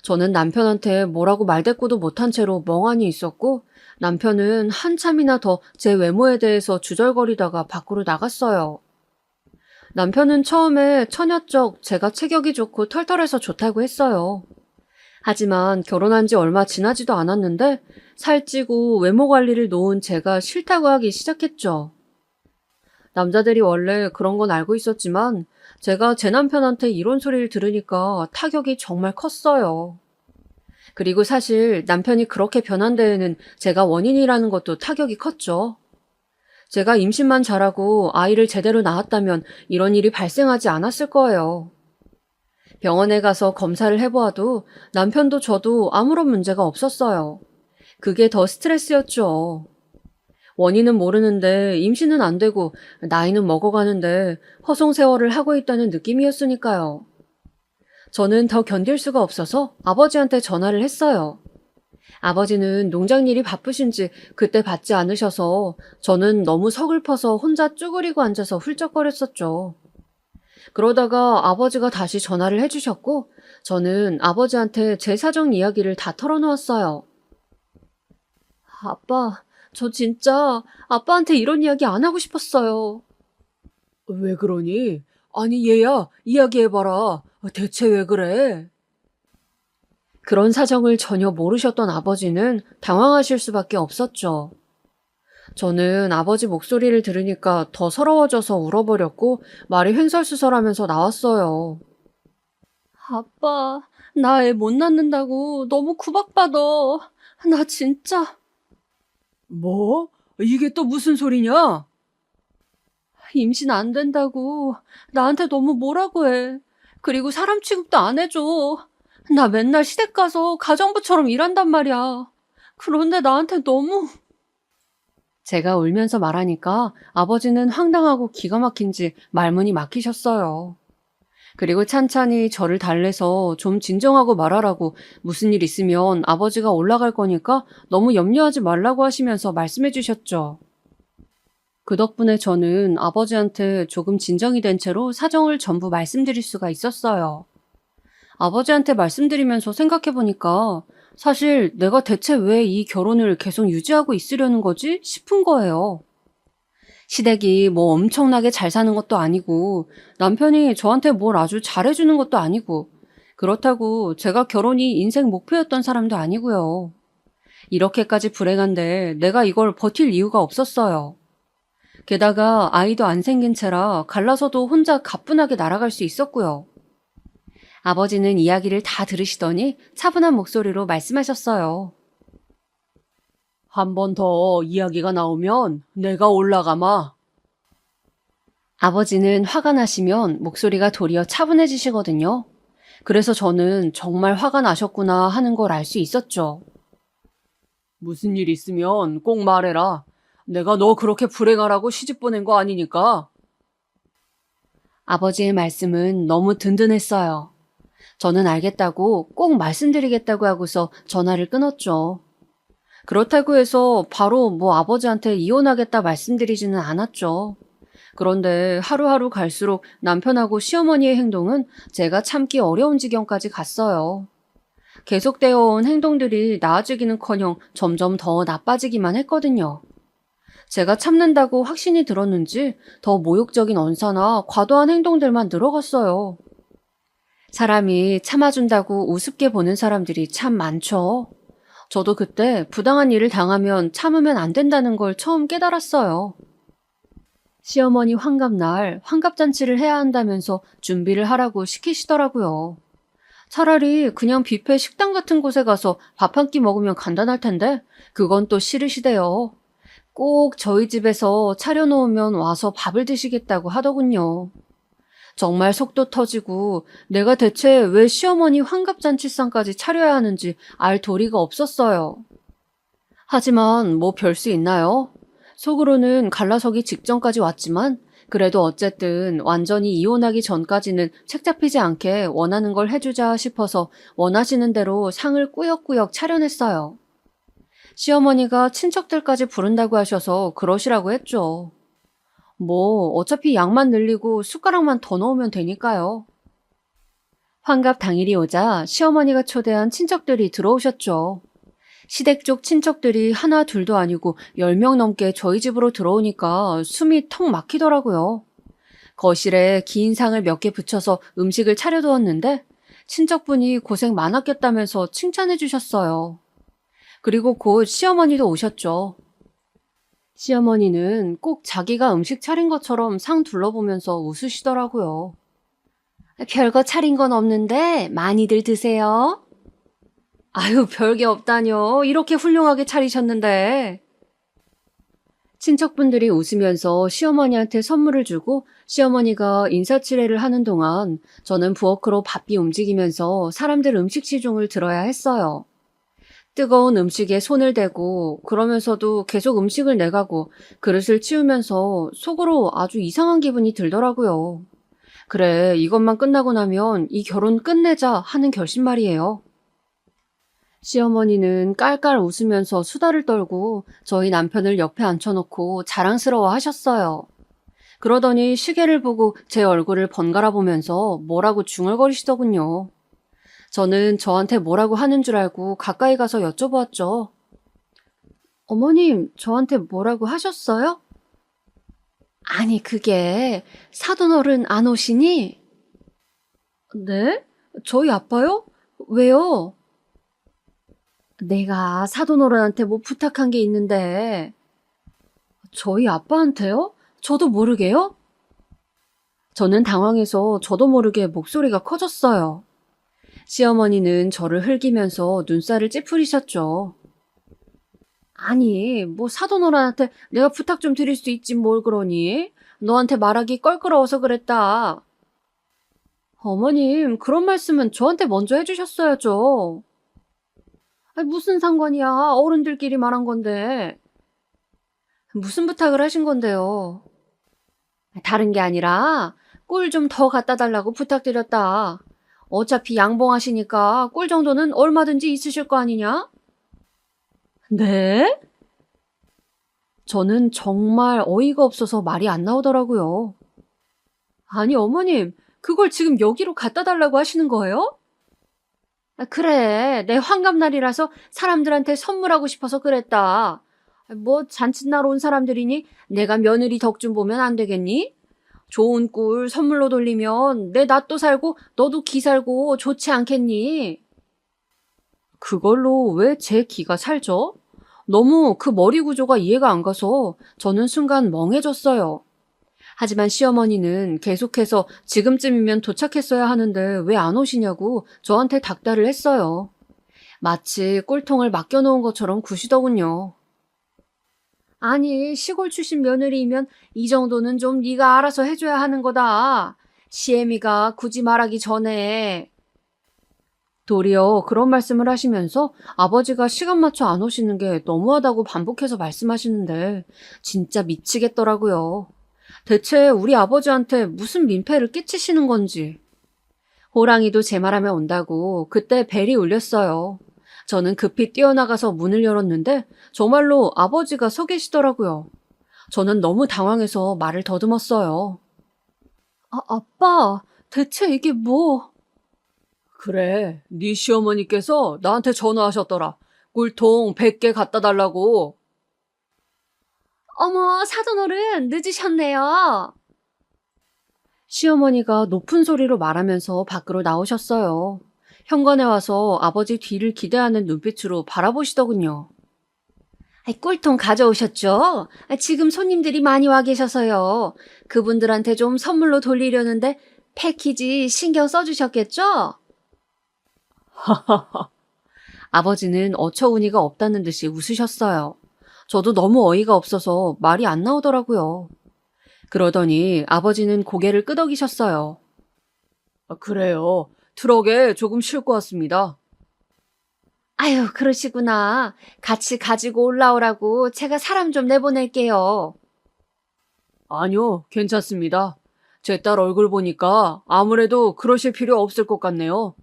Speaker 2: 저는 남편한테 뭐라고 말대꾸도 못한 채로 멍하니 있었고 남편은 한참이나 더 제 외모에 대해서 주절거리다가 밖으로 나갔어요. 남편은 처음에 처녀적 제가 체격이 좋고 털털해서 좋다고 했어요. 하지만 결혼한 지 얼마 지나지도 않았는데 살찌고 외모 관리를 놓은 제가 싫다고 하기 시작했죠. 남자들이 원래 그런 건 알고 있었지만 제가 제 남편한테 이런 소리를 들으니까 타격이 정말 컸어요. 그리고 사실 남편이 그렇게 변한 데에는 제가 원인이라는 것도 타격이 컸죠. 제가 임신만 잘하고 아이를 제대로 낳았다면 이런 일이 발생하지 않았을 거예요. 병원에 가서 검사를 해보아도 남편도 저도 아무런 문제가 없었어요. 그게 더 스트레스였죠. 원인은 모르는데 임신은 안 되고 나이는 먹어가는데 허송세월을 하고 있다는 느낌이었으니까요. 저는 더 견딜 수가 없어서 아버지한테 전화를 했어요. 아버지는 농장 일이 바쁘신지 그때 받지 않으셔서 저는 너무 서글퍼서 혼자 쭈그리고 앉아서 훌쩍거렸었죠. 그러다가 아버지가 다시 전화를 해주셨고 저는 아버지한테 제 사정 이야기를 다 털어놓았어요. 아빠, 저 진짜 아빠한테 이런 이야기 안 하고 싶었어요. 왜 그러니? 아니 얘야, 이야기해봐라. 대체 왜 그래? 그런 사정을 전혀 모르셨던 아버지는 당황하실 수밖에 없었죠. 저는 아버지 목소리를 들으니까 더 서러워져서 울어버렸고 말이 횡설수설하면서 나왔어요. 아빠, 나 애 못 낳는다고 너무 구박받아. 나 진짜. 뭐? 이게 또 무슨 소리냐? 임신 안 된다고 나한테 너무 뭐라고 해. 그리고 사람 취급도 안 해줘. 나 맨날 시댁 가서 가정부처럼 일한단 말이야. 그런데 나한테 너무. 제가 울면서 말하니까 아버지는 황당하고 기가 막힌지 말문이 막히셨어요. 그리고 찬찬히 저를 달래서 좀 진정하고 말하라고, 무슨 일 있으면 아버지가 올라갈 거니까 너무 염려하지 말라고 하시면서 말씀해 주셨죠. 그 덕분에 저는 아버지한테 조금 진정이 된 채로 사정을 전부 말씀드릴 수가 있었어요. 아버지한테 말씀드리면서 생각해보니까 사실 내가 대체 왜 이 결혼을 계속 유지하고 있으려는 거지 싶은 거예요. 시댁이 뭐 엄청나게 잘 사는 것도 아니고 남편이 저한테 뭘 아주 잘해주는 것도 아니고 그렇다고 제가 결혼이 인생 목표였던 사람도 아니고요. 이렇게까지 불행한데 내가 이걸 버틸 이유가 없었어요. 게다가 아이도 안 생긴 채라 갈라서도 혼자 가뿐하게 날아갈 수 있었고요. 아버지는 이야기를 다 들으시더니 차분한 목소리로 말씀하셨어요. 한 번 더 이야기가 나오면 내가 올라가마. 아버지는 화가 나시면 목소리가 도리어 차분해지시거든요. 그래서 저는 정말 화가 나셨구나 하는 걸 알 수 있었죠. 무슨 일 있으면 꼭 말해라. 내가 너 그렇게 불행하라고 시집 보낸 거 아니니까. 아버지의 말씀은 너무 든든했어요. 저는 알겠다고 꼭 말씀드리겠다고 하고서 전화를 끊었죠. 그렇다고 해서 바로 뭐 아버지한테 이혼하겠다 말씀드리지는 않았죠. 그런데 하루하루 갈수록 남편하고 시어머니의 행동은 제가 참기 어려운 지경까지 갔어요. 계속되어 온 행동들이 나아지기는커녕 점점 더 나빠지기만 했거든요. 제가 참는다고 확신이 들었는지 더 모욕적인 언사나 과도한 행동들만 늘어갔어요. 사람이 참아준다고 우습게 보는 사람들이 참 많죠. 저도 그때 부당한 일을 당하면 참으면 안 된다는 걸 처음 깨달았어요. 시어머니 환갑날 환갑잔치를 해야 한다면서 준비를 하라고 시키시더라고요. 차라리 그냥 뷔페 식당 같은 곳에 가서 밥 한 끼 먹으면 간단할 텐데 그건 또 싫으시대요. 꼭 저희 집에서 차려놓으면 와서 밥을 드시겠다고 하더군요. 정말 속도 터지고 내가 대체 왜 시어머니 환갑잔치상까지 차려야 하는지 알 도리가 없었어요. 하지만 뭐 별 수 있나요? 속으로는 갈라서기 직전까지 왔지만 그래도 어쨌든 완전히 이혼하기 전까지는 책 잡히지 않게 원하는 걸 해주자 싶어서 원하시는 대로 상을 꾸역꾸역 차려냈어요. 시어머니가 친척들까지 부른다고 하셔서 그러시라고 했죠. 뭐 어차피 양만 늘리고 숟가락만 더 넣으면 되니까요. 환갑 당일이 오자 시어머니가 초대한 친척들이 들어오셨죠. 시댁 쪽 친척들이 하나 둘도 아니고 10명 넘게 저희 집으로 들어오니까 숨이 턱 막히더라고요. 거실에 긴 상을 몇 개 붙여서 음식을 차려두었는데 친척분이 고생 많았겠다면서 칭찬해 주셨어요. 그리고 곧 시어머니도 오셨죠. 시어머니는 꼭 자기가 음식 차린 것처럼 상 둘러보면서 웃으시더라고요. 별거 차린 건 없는데 많이들 드세요. 아유, 별게 없다뇨. 이렇게 훌륭하게 차리셨는데. 친척분들이 웃으면서 시어머니한테 선물을 주고 시어머니가 인사치레를 하는 동안 저는 부엌으로 바삐 움직이면서 사람들 음식 시중을 들어야 했어요. 뜨거운 음식에 손을 대고 그러면서도 계속 음식을 내가고 그릇을 치우면서 속으로 아주 이상한 기분이 들더라고요. 그래, 이것만 끝나고 나면 이 결혼 끝내자 하는 결심말이에요. 시어머니는 깔깔 웃으면서 수다를 떨고 저희 남편을 옆에 앉혀놓고 자랑스러워 하셨어요. 그러더니 시계를 보고 제 얼굴을 번갈아 보면서 뭐라고 중얼거리시더군요. 저는 저한테 뭐라고 하는 줄 알고 가까이 가서 여쭤보았죠. 어머님, 저한테 뭐라고 하셨어요? 아니, 그게 사돈어른 안 오시니? 네? 저희 아빠요? 왜요? 내가 사돈어른한테 뭐 부탁한 게 있는데. 저희 아빠한테요? 저도 모르게요? 저는 당황해서 저도 모르게 목소리가 커졌어요. 시어머니는 저를 흘기면서 눈살을 찌푸리셨죠. 아니, 뭐 사돈어른한테 내가 부탁 좀 드릴 수 있지 뭘 그러니? 너한테 말하기 껄끄러워서 그랬다. 어머님, 그런 말씀은 저한테 먼저 해주셨어야죠. 아니, 무슨 상관이야. 어른들끼리 말한 건데. 무슨 부탁을 하신 건데요? 다른 게 아니라 꿀 좀 더 갖다 달라고 부탁드렸다. 어차피 양봉하시니까 꿀 정도는 얼마든지 있으실 거 아니냐? 네? 저는 정말 어이가 없어서 말이 안 나오더라고요. 아니, 어머님, 그걸 지금 여기로 갖다 달라고 하시는 거예요? 그래, 내 환갑날이라서 사람들한테 선물하고 싶어서 그랬다. 뭐 잔칫날 온 사람들이니 내가 며느리 덕 좀 보면 안 되겠니? 좋은 꿀 선물로 돌리면 내 낫도 살고 너도 기 살고 좋지 않겠니? 그걸로 왜 제 기가 살죠? 너무 그 머리 구조가 이해가 안 가서 저는 순간 멍해졌어요. 하지만 시어머니는 계속해서 지금쯤이면 도착했어야 하는데 왜 안 오시냐고 저한테 닥달을 했어요. 마치 꿀통을 맡겨놓은 것처럼 구시더군요. 아니, 시골 출신 며느리이면 이 정도는 좀 네가 알아서 해줘야 하는 거다. 시애미가 굳이 말하기 전에. 도리어 그런 말씀을 하시면서 아버지가 시간 맞춰 안 오시는 게 너무하다고 반복해서 말씀하시는데 진짜 미치겠더라고요. 대체 우리 아버지한테 무슨 민폐를 끼치시는 건지. 호랑이도 제 말하면 온다고 그때 벨이 울렸어요. 저는 급히 뛰어나가서 문을 열었는데 정말로 아버지가 서 계시더라고요. 저는 너무 당황해서 말을 더듬었어요. 아빠, 대체 이게 뭐? 그래, 네 시어머니께서 나한테 전화하셨더라. 꿀통 100개 갖다 달라고. 어머, 사돈어른 늦으셨네요. 시어머니가 높은 소리로 말하면서 밖으로 나오셨어요. 현관에 와서 아버지 뒤를 기대하는 눈빛으로 바라보시더군요. 꿀통 가져오셨죠? 지금 손님들이 많이 와 계셔서요. 그분들한테 좀 선물로 돌리려는데 패키지 신경 써주셨겠죠? 아버지는 어처구니가 없다는 듯이 웃으셨어요. 저도 너무 어이가 없어서 말이 안 나오더라고요. 그러더니 아버지는 고개를 끄덕이셨어요. 그래요. 트럭에 조금 싣고 왔습니다. 아유, 그러시구나. 같이 가지고 올라오라고 제가 사람 좀 내보낼게요. 아니요, 괜찮습니다. 제 딸 얼굴 보니까 아무래도 그러실 필요 없을 것 같네요.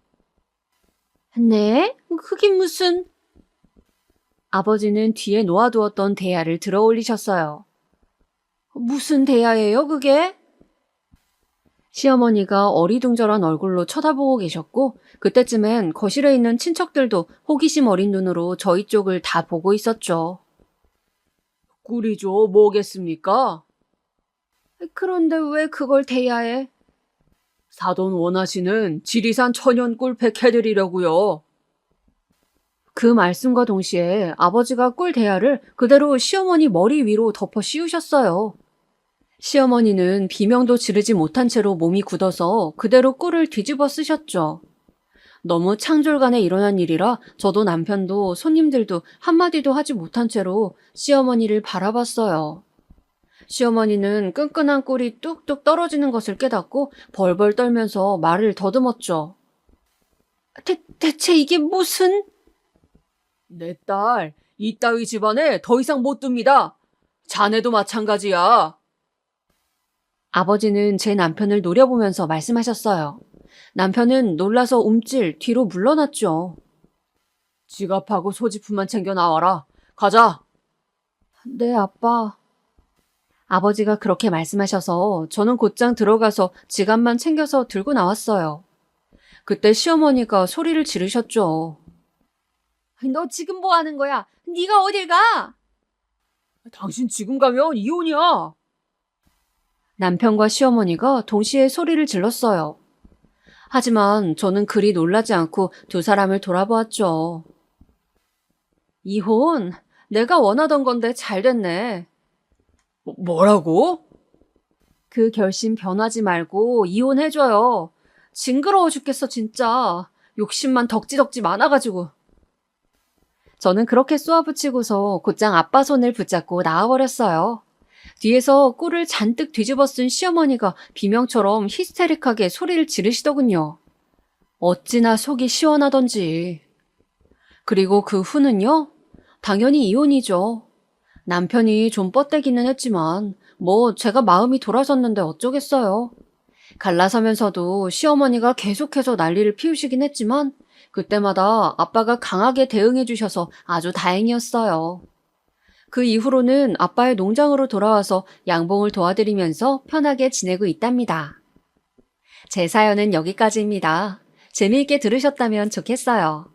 Speaker 2: 네? 그게 무슨... 아버지는 뒤에 놓아두었던 대야를 들어 올리셨어요. 무슨 대야예요, 그게? 시어머니가 어리둥절한 얼굴로 쳐다보고 계셨고 그때쯤엔 거실에 있는 친척들도 호기심 어린 눈으로 저희 쪽을 다 보고 있었죠. 꿀이죠, 뭐겠습니까? 그런데 왜 그걸 대야해? 사돈 원하시는 지리산 천연꿀 100 해드리려고요. 그 말씀과 동시에 아버지가 꿀 대야를 그대로 시어머니 머리 위로 덮어 씌우셨어요. 시어머니는 비명도 지르지 못한 채로 몸이 굳어서 그대로 꿀을 뒤집어 쓰셨죠. 너무 창졸간에 일어난 일이라 저도 남편도 손님들도 한마디도 하지 못한 채로 시어머니를 바라봤어요. 시어머니는 끈끈한 꿀이 뚝뚝 떨어지는 것을 깨닫고 벌벌 떨면서 말을 더듬었죠. 대체 이게 무슨... 내 딸, 이따위 집안에 더 이상 못 둡니다. 자네도 마찬가지야. 아버지는 제 남편을 노려보면서 말씀하셨어요. 남편은 놀라서 움찔 뒤로 물러났죠. 지갑하고 소지품만 챙겨 나와라. 가자. 네, 아빠. 아버지가 그렇게 말씀하셔서 저는 곧장 들어가서 지갑만 챙겨서 들고 나왔어요. 그때 시어머니가 소리를 지르셨죠. 너 지금 뭐 하는 거야? 네가 어딜 가? 당신 지금 가면 이혼이야. 남편과 시어머니가 동시에 소리를 질렀어요. 하지만 저는 그리 놀라지 않고 두 사람을 돌아보았죠. 이혼? 내가 원하던 건데 잘 됐네. 뭐라고? 그 결심 변하지 말고 이혼해줘요. 징그러워 죽겠어, 진짜. 욕심만 덕지덕지 많아가지고. 저는 그렇게 쏘아붙이고서 곧장 아빠 손을 붙잡고 나와버렸어요. 뒤에서 꿀을 잔뜩 뒤집어 쓴 시어머니가 비명처럼 히스테릭하게 소리를 지르시더군요. 어찌나 속이 시원하던지. 그리고 그 후는요? 당연히 이혼이죠. 남편이 좀 뻗대기는 했지만 뭐 제가 마음이 돌아섰는데 어쩌겠어요. 갈라서면서도 시어머니가 계속해서 난리를 피우시긴 했지만 그때마다 아빠가 강하게 대응해 주셔서 아주 다행이었어요. 그 이후로는 아빠의 농장으로 돌아와서 양봉을 도와드리면서 편하게 지내고 있답니다. 제 사연은 여기까지입니다. 재미있게 들으셨다면 좋겠어요.